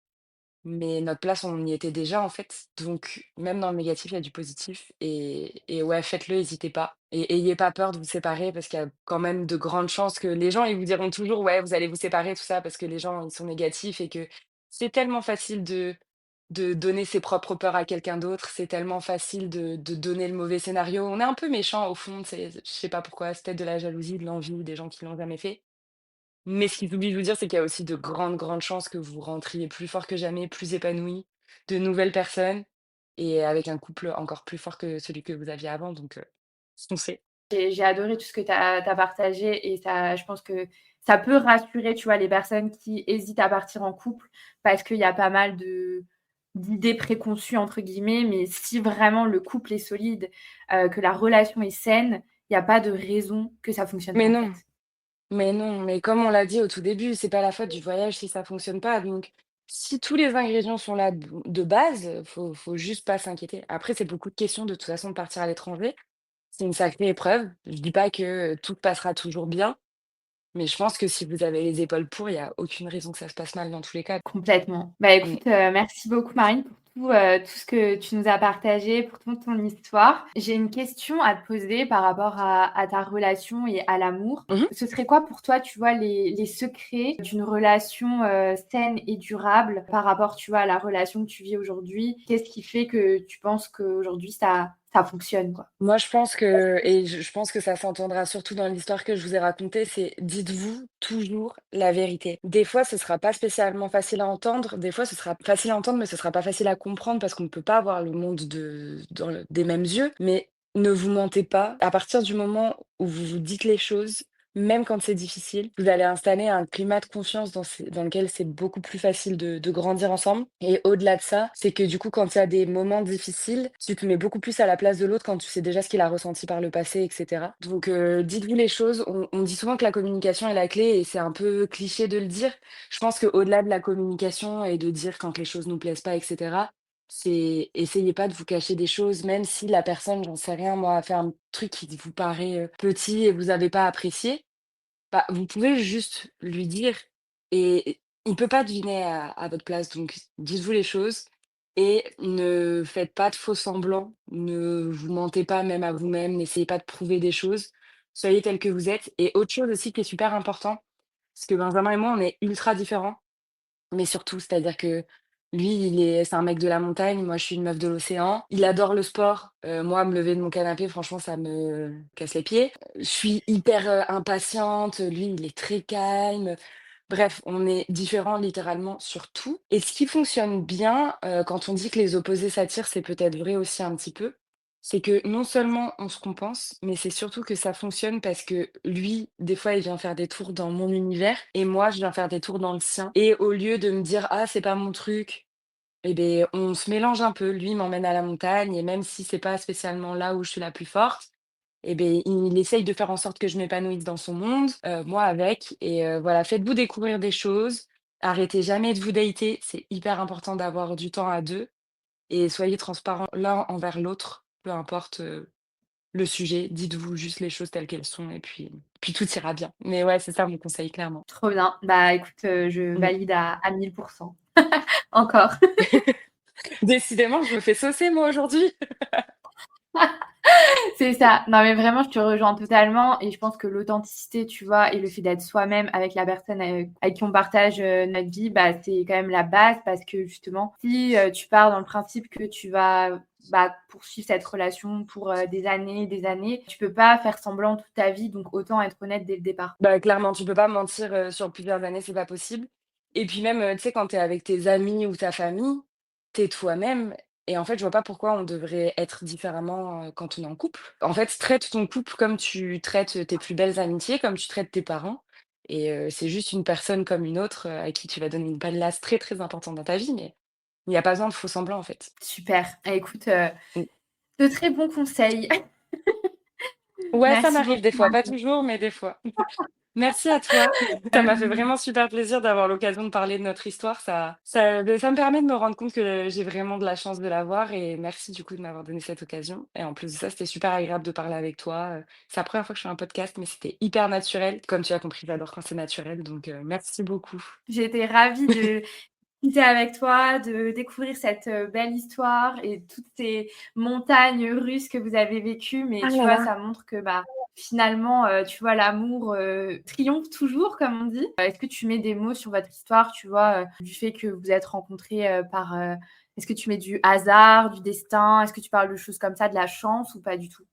mais notre place, on y était déjà, en fait. Donc même dans le négatif, il y a du positif et ouais, faites-le, hésitez pas et ayez pas peur de vous séparer parce qu'il y a quand même de grandes chances que les gens, ils vous diront toujours: «Ouais, vous allez vous séparer», tout ça, parce que les gens, ils sont négatifs et que c'est tellement facile de donner ses propres peurs à quelqu'un d'autre. C'est tellement facile de donner le mauvais scénario. On est un peu méchant au fond, c'est je sais pas pourquoi, c'est peut-être de la jalousie, de l'envie, des gens qui l'ont jamais fait. Mais ce qu'ils oublient de vous dire, c'est qu'il y a aussi de grandes, grandes chances que vous rentriez plus fort que jamais, plus épanoui, de nouvelles personnes et avec un couple encore plus fort que celui que vous aviez avant, donc foncez. J'ai adoré tout ce que tu as partagé et ça je pense que ça peut rassurer, tu vois, les personnes qui hésitent à partir en couple parce qu'il y a pas mal d'idées «préconçues» entre guillemets, mais si vraiment le couple est solide, que la relation est saine, il y a pas de raison que ça fonctionne pas, Mais en non, fait. mais non, mais comme on l'a dit au tout début, c'est pas la faute du voyage si ça fonctionne pas, donc si tous les ingrédients sont là de base, faut juste pas s'inquiéter. Après, c'est beaucoup de questions de toute façon de partir à l'étranger. C'est une sacrée épreuve. Je dis pas que tout passera toujours bien, mais je pense que si vous avez les épaules pour, il y a aucune raison que ça se passe mal dans tous les cas. Complètement. Bah, Mmh. écoute, merci beaucoup Marine pour tout ce que tu nous as partagé, pour toute ton histoire. J'ai une question à te poser par rapport à ta relation et à l'amour. Mmh mh. Ce serait quoi pour toi, tu vois, les secrets d'une relation, saine et durable par rapport, tu vois, à la relation que tu vis aujourd'hui? Qu'est-ce qui fait que tu penses qu'aujourd'hui ça fonctionne, quoi? Moi, je pense que et je pense que ça s'entendra surtout dans l'histoire que je vous ai racontée, c'est dites-vous toujours la vérité. Des fois, ce sera pas spécialement facile à entendre, des fois, ce sera facile à entendre, mais ce sera pas facile à comprendre parce qu'on ne peut pas voir le monde des mêmes yeux. Mais ne vous mentez pas. À partir du moment où vous vous dites les choses, même quand c'est difficile, vous allez installer un climat de confiance dans lequel c'est beaucoup plus facile de grandir ensemble. Et au-delà de ça, c'est que du coup, quand il y a des moments difficiles, tu te mets beaucoup plus à la place de l'autre quand tu sais déjà ce qu'il a ressenti par le passé, etc. Donc, dites-vous les choses. On dit souvent que la communication est la clé et c'est un peu cliché de le dire. Je pense qu'au-delà de la communication et de dire quand les choses nous plaisent pas, etc., c'est essayez pas de vous cacher des choses, même si la personne, j'en sais rien, moi, a fait un truc qui vous paraît petit et vous avez pas apprécié. Bah, vous pouvez juste lui dire et il peut pas deviner à votre place, donc dites-vous les choses et ne faites pas de faux semblants, ne vous mentez pas même à vous-même, n'essayez pas de prouver des choses. Soyez tel que vous êtes et autre chose aussi qui est super important, parce que Benjamin et moi, on est ultra différents, mais surtout, c'est-à-dire que lui, c'est un mec de la montagne, moi je suis une meuf de l'océan. Il adore le sport, moi me lever de mon canapé, franchement, ça me casse les pieds. Je suis hyper, impatiente, lui, il est très calme. Bref, on est différents littéralement sur tout et ce qui fonctionne bien, quand on dit que les opposés s'attirent, c'est peut-être vrai aussi un petit peu. C'est que non seulement on se compense, mais c'est surtout que ça fonctionne parce que lui, des fois, il vient faire des tours dans mon univers et moi, je viens faire des tours dans le sien et au lieu de me dire: «Ah, c'est pas mon truc», et beh, on se mélange un peu. Lui, il m'emmène à la montagne et même si c'est pas spécialement là où je suis la plus forte, et beh, il essaye de faire en sorte que je m'épanouisse dans son monde, moi avec et voilà, faites-vous découvrir des choses, arrêtez jamais de vous dater, c'est hyper important d'avoir du temps à 2 et soyez transparents l'un envers l'autre, peu importe, le sujet, dites-vous juste les choses telles qu'elles sont et puis tout ira bien. Mais ouais, c'est ça mon conseil clairement. Trop bien. Bah, écoute, je Mmh. valide à 1000. Encore. Décidément, je me fais saucer moi aujourd'hui. C'est ça. Non, mais vraiment, je te rejoins totalement et je pense que l'authenticité, tu vois, et le fait d'être soi-même avec la personne avec qui on partage notre vie, bah, c'est quand même la base parce que justement, si tu pars dans le principe que tu vas bah, poursuivre cette relation pour des années, tu peux pas faire semblant toute ta vie, donc autant être honnête dès le départ. Bah, clairement, tu peux pas mentir, sur plusieurs années, c'est pas possible et puis même, tu sais, quand tu es avec tes amis ou ta famille, tu es toi-même et en fait, je vois pas pourquoi on devrait être différemment, quand on est en couple. En fait, traite ton couple comme tu traites, tes plus belles amitiés, comme tu traites tes parents et c'est juste une personne comme une autre, à qui tu vas donner une place très, très importante dans ta vie, mais il y a pas besoin de faux semblants, en fait. Super. Écoute, Mmh. de très bons conseils. Ouais, ça Merci m'arrive beaucoup. des fois, pas toujours, mais des fois. Merci à toi. Ça m'a fait vraiment super plaisir d'avoir l'occasion de parler de notre histoire. Ça me permet de me rendre compte que j'ai vraiment de la chance de l'avoir et merci du coup de m'avoir donné cette occasion. Et en plus de ça, c'était super agréable de parler avec toi. C'est la première fois que je fais un podcast, mais c'était hyper naturel. Comme tu as compris, j'adore quand c'est naturel. Donc, merci beaucoup. J'ai été ravie de discuter avec toi, de découvrir cette belle histoire et toutes ces montagnes russes que vous avez vécues. Mais Ah tu là vois, là. ça montre que bah, finalement, tu vois, l'amour triomphe toujours, comme on dit. Est-ce que tu mets des mots sur votre histoire, tu vois, du fait que vous êtes rencontrés par... est-ce que tu mets du hasard, du destin? Est-ce que tu parles de choses comme ça, de la chance ou pas du tout?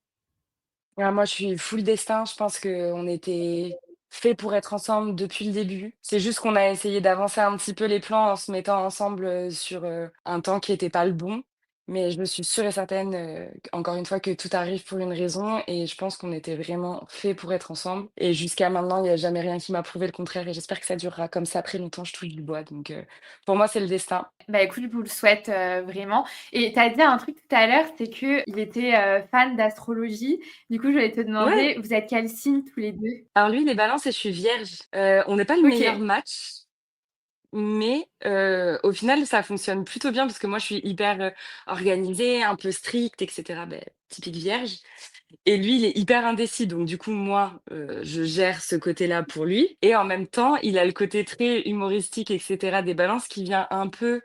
Ah, moi, je suis full destin. Je pense qu'on était fait pour être ensemble depuis le début. C'est juste qu'on a essayé d'avancer un petit peu les plans en se mettant ensemble, sur, un temps qui était pas le bon. Mais je suis sûre et certaine, encore une fois, que tout arrive pour une raison et je pense qu'on était vraiment faits pour être ensemble et jusqu'à maintenant, il y a jamais rien qui m'a prouvé le contraire et j'espère que ça durera comme ça très longtemps, je touche du bois donc pour moi, c'est le destin. Bah, écoute, je vous le souhaite, vraiment et tu as dit un truc tout à l'heure, c'est qu'il était, fan d'astrologie. Du coup, je voulais te Ouais, demander, vous êtes quel signe tous les 2? alors lui, il est Balance et je suis Vierge. On n'est pas le meilleur OK. match, mais au final, ça fonctionne plutôt bien parce que moi, je suis hyper, organisée, un peu stricte et cetera, beh, typique Vierge et lui, il est hyper indécis donc du coup, moi, je gère ce côté-là pour lui et en même temps, il a le côté très humoristique et cetera des Balances qui vient un peu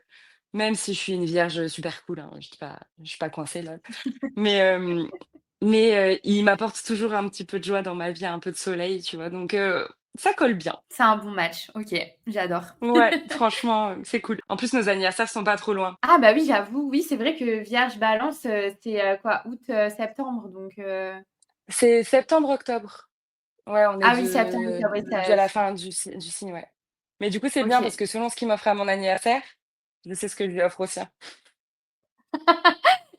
même si je suis une Vierge, super cool, hein, je suis pas coincée là, mais il m'apporte toujours un petit peu de joie dans ma vie, un peu de soleil, tu vois? Donc ça colle bien. C'est un bon match. OK, j'adore. Ouais, franchement, c'est cool. En plus, nos anniversaires sont pas trop loin. Ah bah oui, j'avoue, oui, c'est vrai que Vierge Balance, c'est, quoi? Août, septembre donc C'est septembre-octobre. Ouais, on est ah oui, septembre, octobre, oui, de ça la fin du signe, ouais. Mais du coup, c'est bien parce OK. que selon ce qu'il m'offre à mon anniversaire, je sais ce que je lui offre au sien.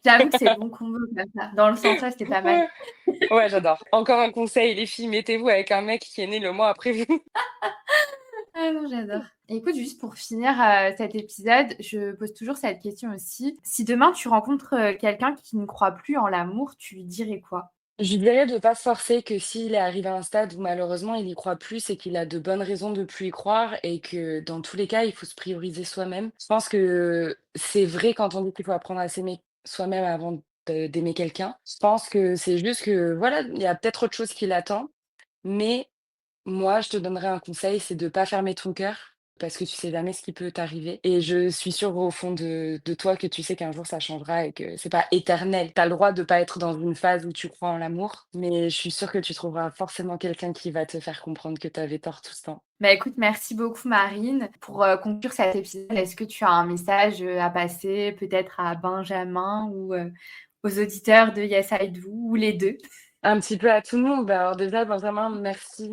J'avoue que c'est bon combo comme ça. Dans le sens-là, c'est pas mal. Ouais, ouais, j'adore. Encore un conseil, les filles, mettez-vous avec un mec qui est né le mois après vous. Ah non, j'adore. Et écoute, juste pour finir, cet épisode, je pose toujours cette question aussi. Si demain tu rencontres, quelqu'un qui ne croit plus en l'amour, tu lui dirais quoi? Je lui dirais de pas se forcer, que s'il est arrivé à un stade où malheureusement il y croit plus, c'est qu'il a de bonnes raisons de plus y croire et que dans tous les cas, il faut se prioriser soi-même. Je pense que c'est vrai quand on dit qu'il faut apprendre à s'aimer soi-même avant d'aimer quelqu'un. Je pense que c'est juste que voilà, il y a peut-être autre chose qui l'attend, mais moi, je te donnerais un conseil, c'est de pas fermer ton cœur parce que tu sais jamais ce qui peut t'arriver et je suis sûre au fond de toi que tu sais qu'un jour ça changera et que c'est pas éternel. Tu as le droit de pas être dans une phase où tu crois en l'amour, mais je suis sûre que tu trouveras forcément quelqu'un qui va te faire comprendre que tu avais tort tout ce temps. Bah, écoute, merci beaucoup Marine. Pour, conclure cet épisode, est-ce que tu as un message, à passer peut-être à Benjamin ou, aux auditeurs de Yes I Do ou les 2? Un petit peu à tout le monde. Bah, alors déjà, Benjamin, merci,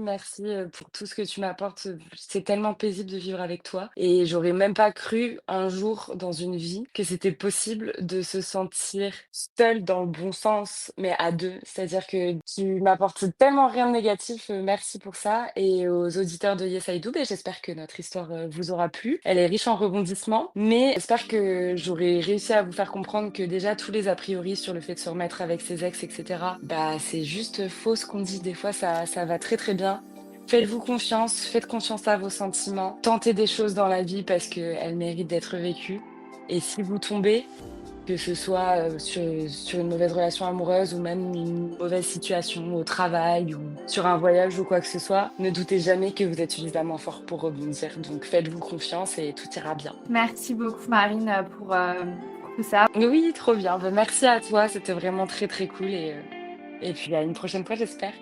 pour tout ce que tu m'apportes. C'est tellement paisible de vivre avec toi et j'aurais même pas cru un jour dans une vie que c'était possible de se sentir seul dans le bon sens, mais à 2. C'est-à-dire que tu m'apportes tellement rien de négatif, merci pour ça et aux auditeurs de Yes I Do, beh, j'espère que notre histoire, vous aura plu. Elle est riche en rebondissements, mais j'espère que j'aurai réussi à vous faire comprendre que déjà tous les a priori sur le fait de se remettre avec ses ex et cetera, bah, c'est juste faux ce qu'on dit. Des fois, ça va très, très bien. Faites-vous confiance, faites confiance à vos sentiments, tentez des choses dans la vie parce qu'elles méritent d'être vécues et si vous tombez, que ce soit, sur une mauvaise relation amoureuse ou même une mauvaise situation au travail ou sur un voyage ou quoi que ce soit, ne doutez jamais que vous êtes suffisamment fort pour rebondir. Donc faites-vous confiance et tout ira bien. Merci beaucoup Marine, pour tout ça. Oui, trop bien. Bah, merci à toi, c'était vraiment très, très cool et puis à une prochaine fois, j'espère.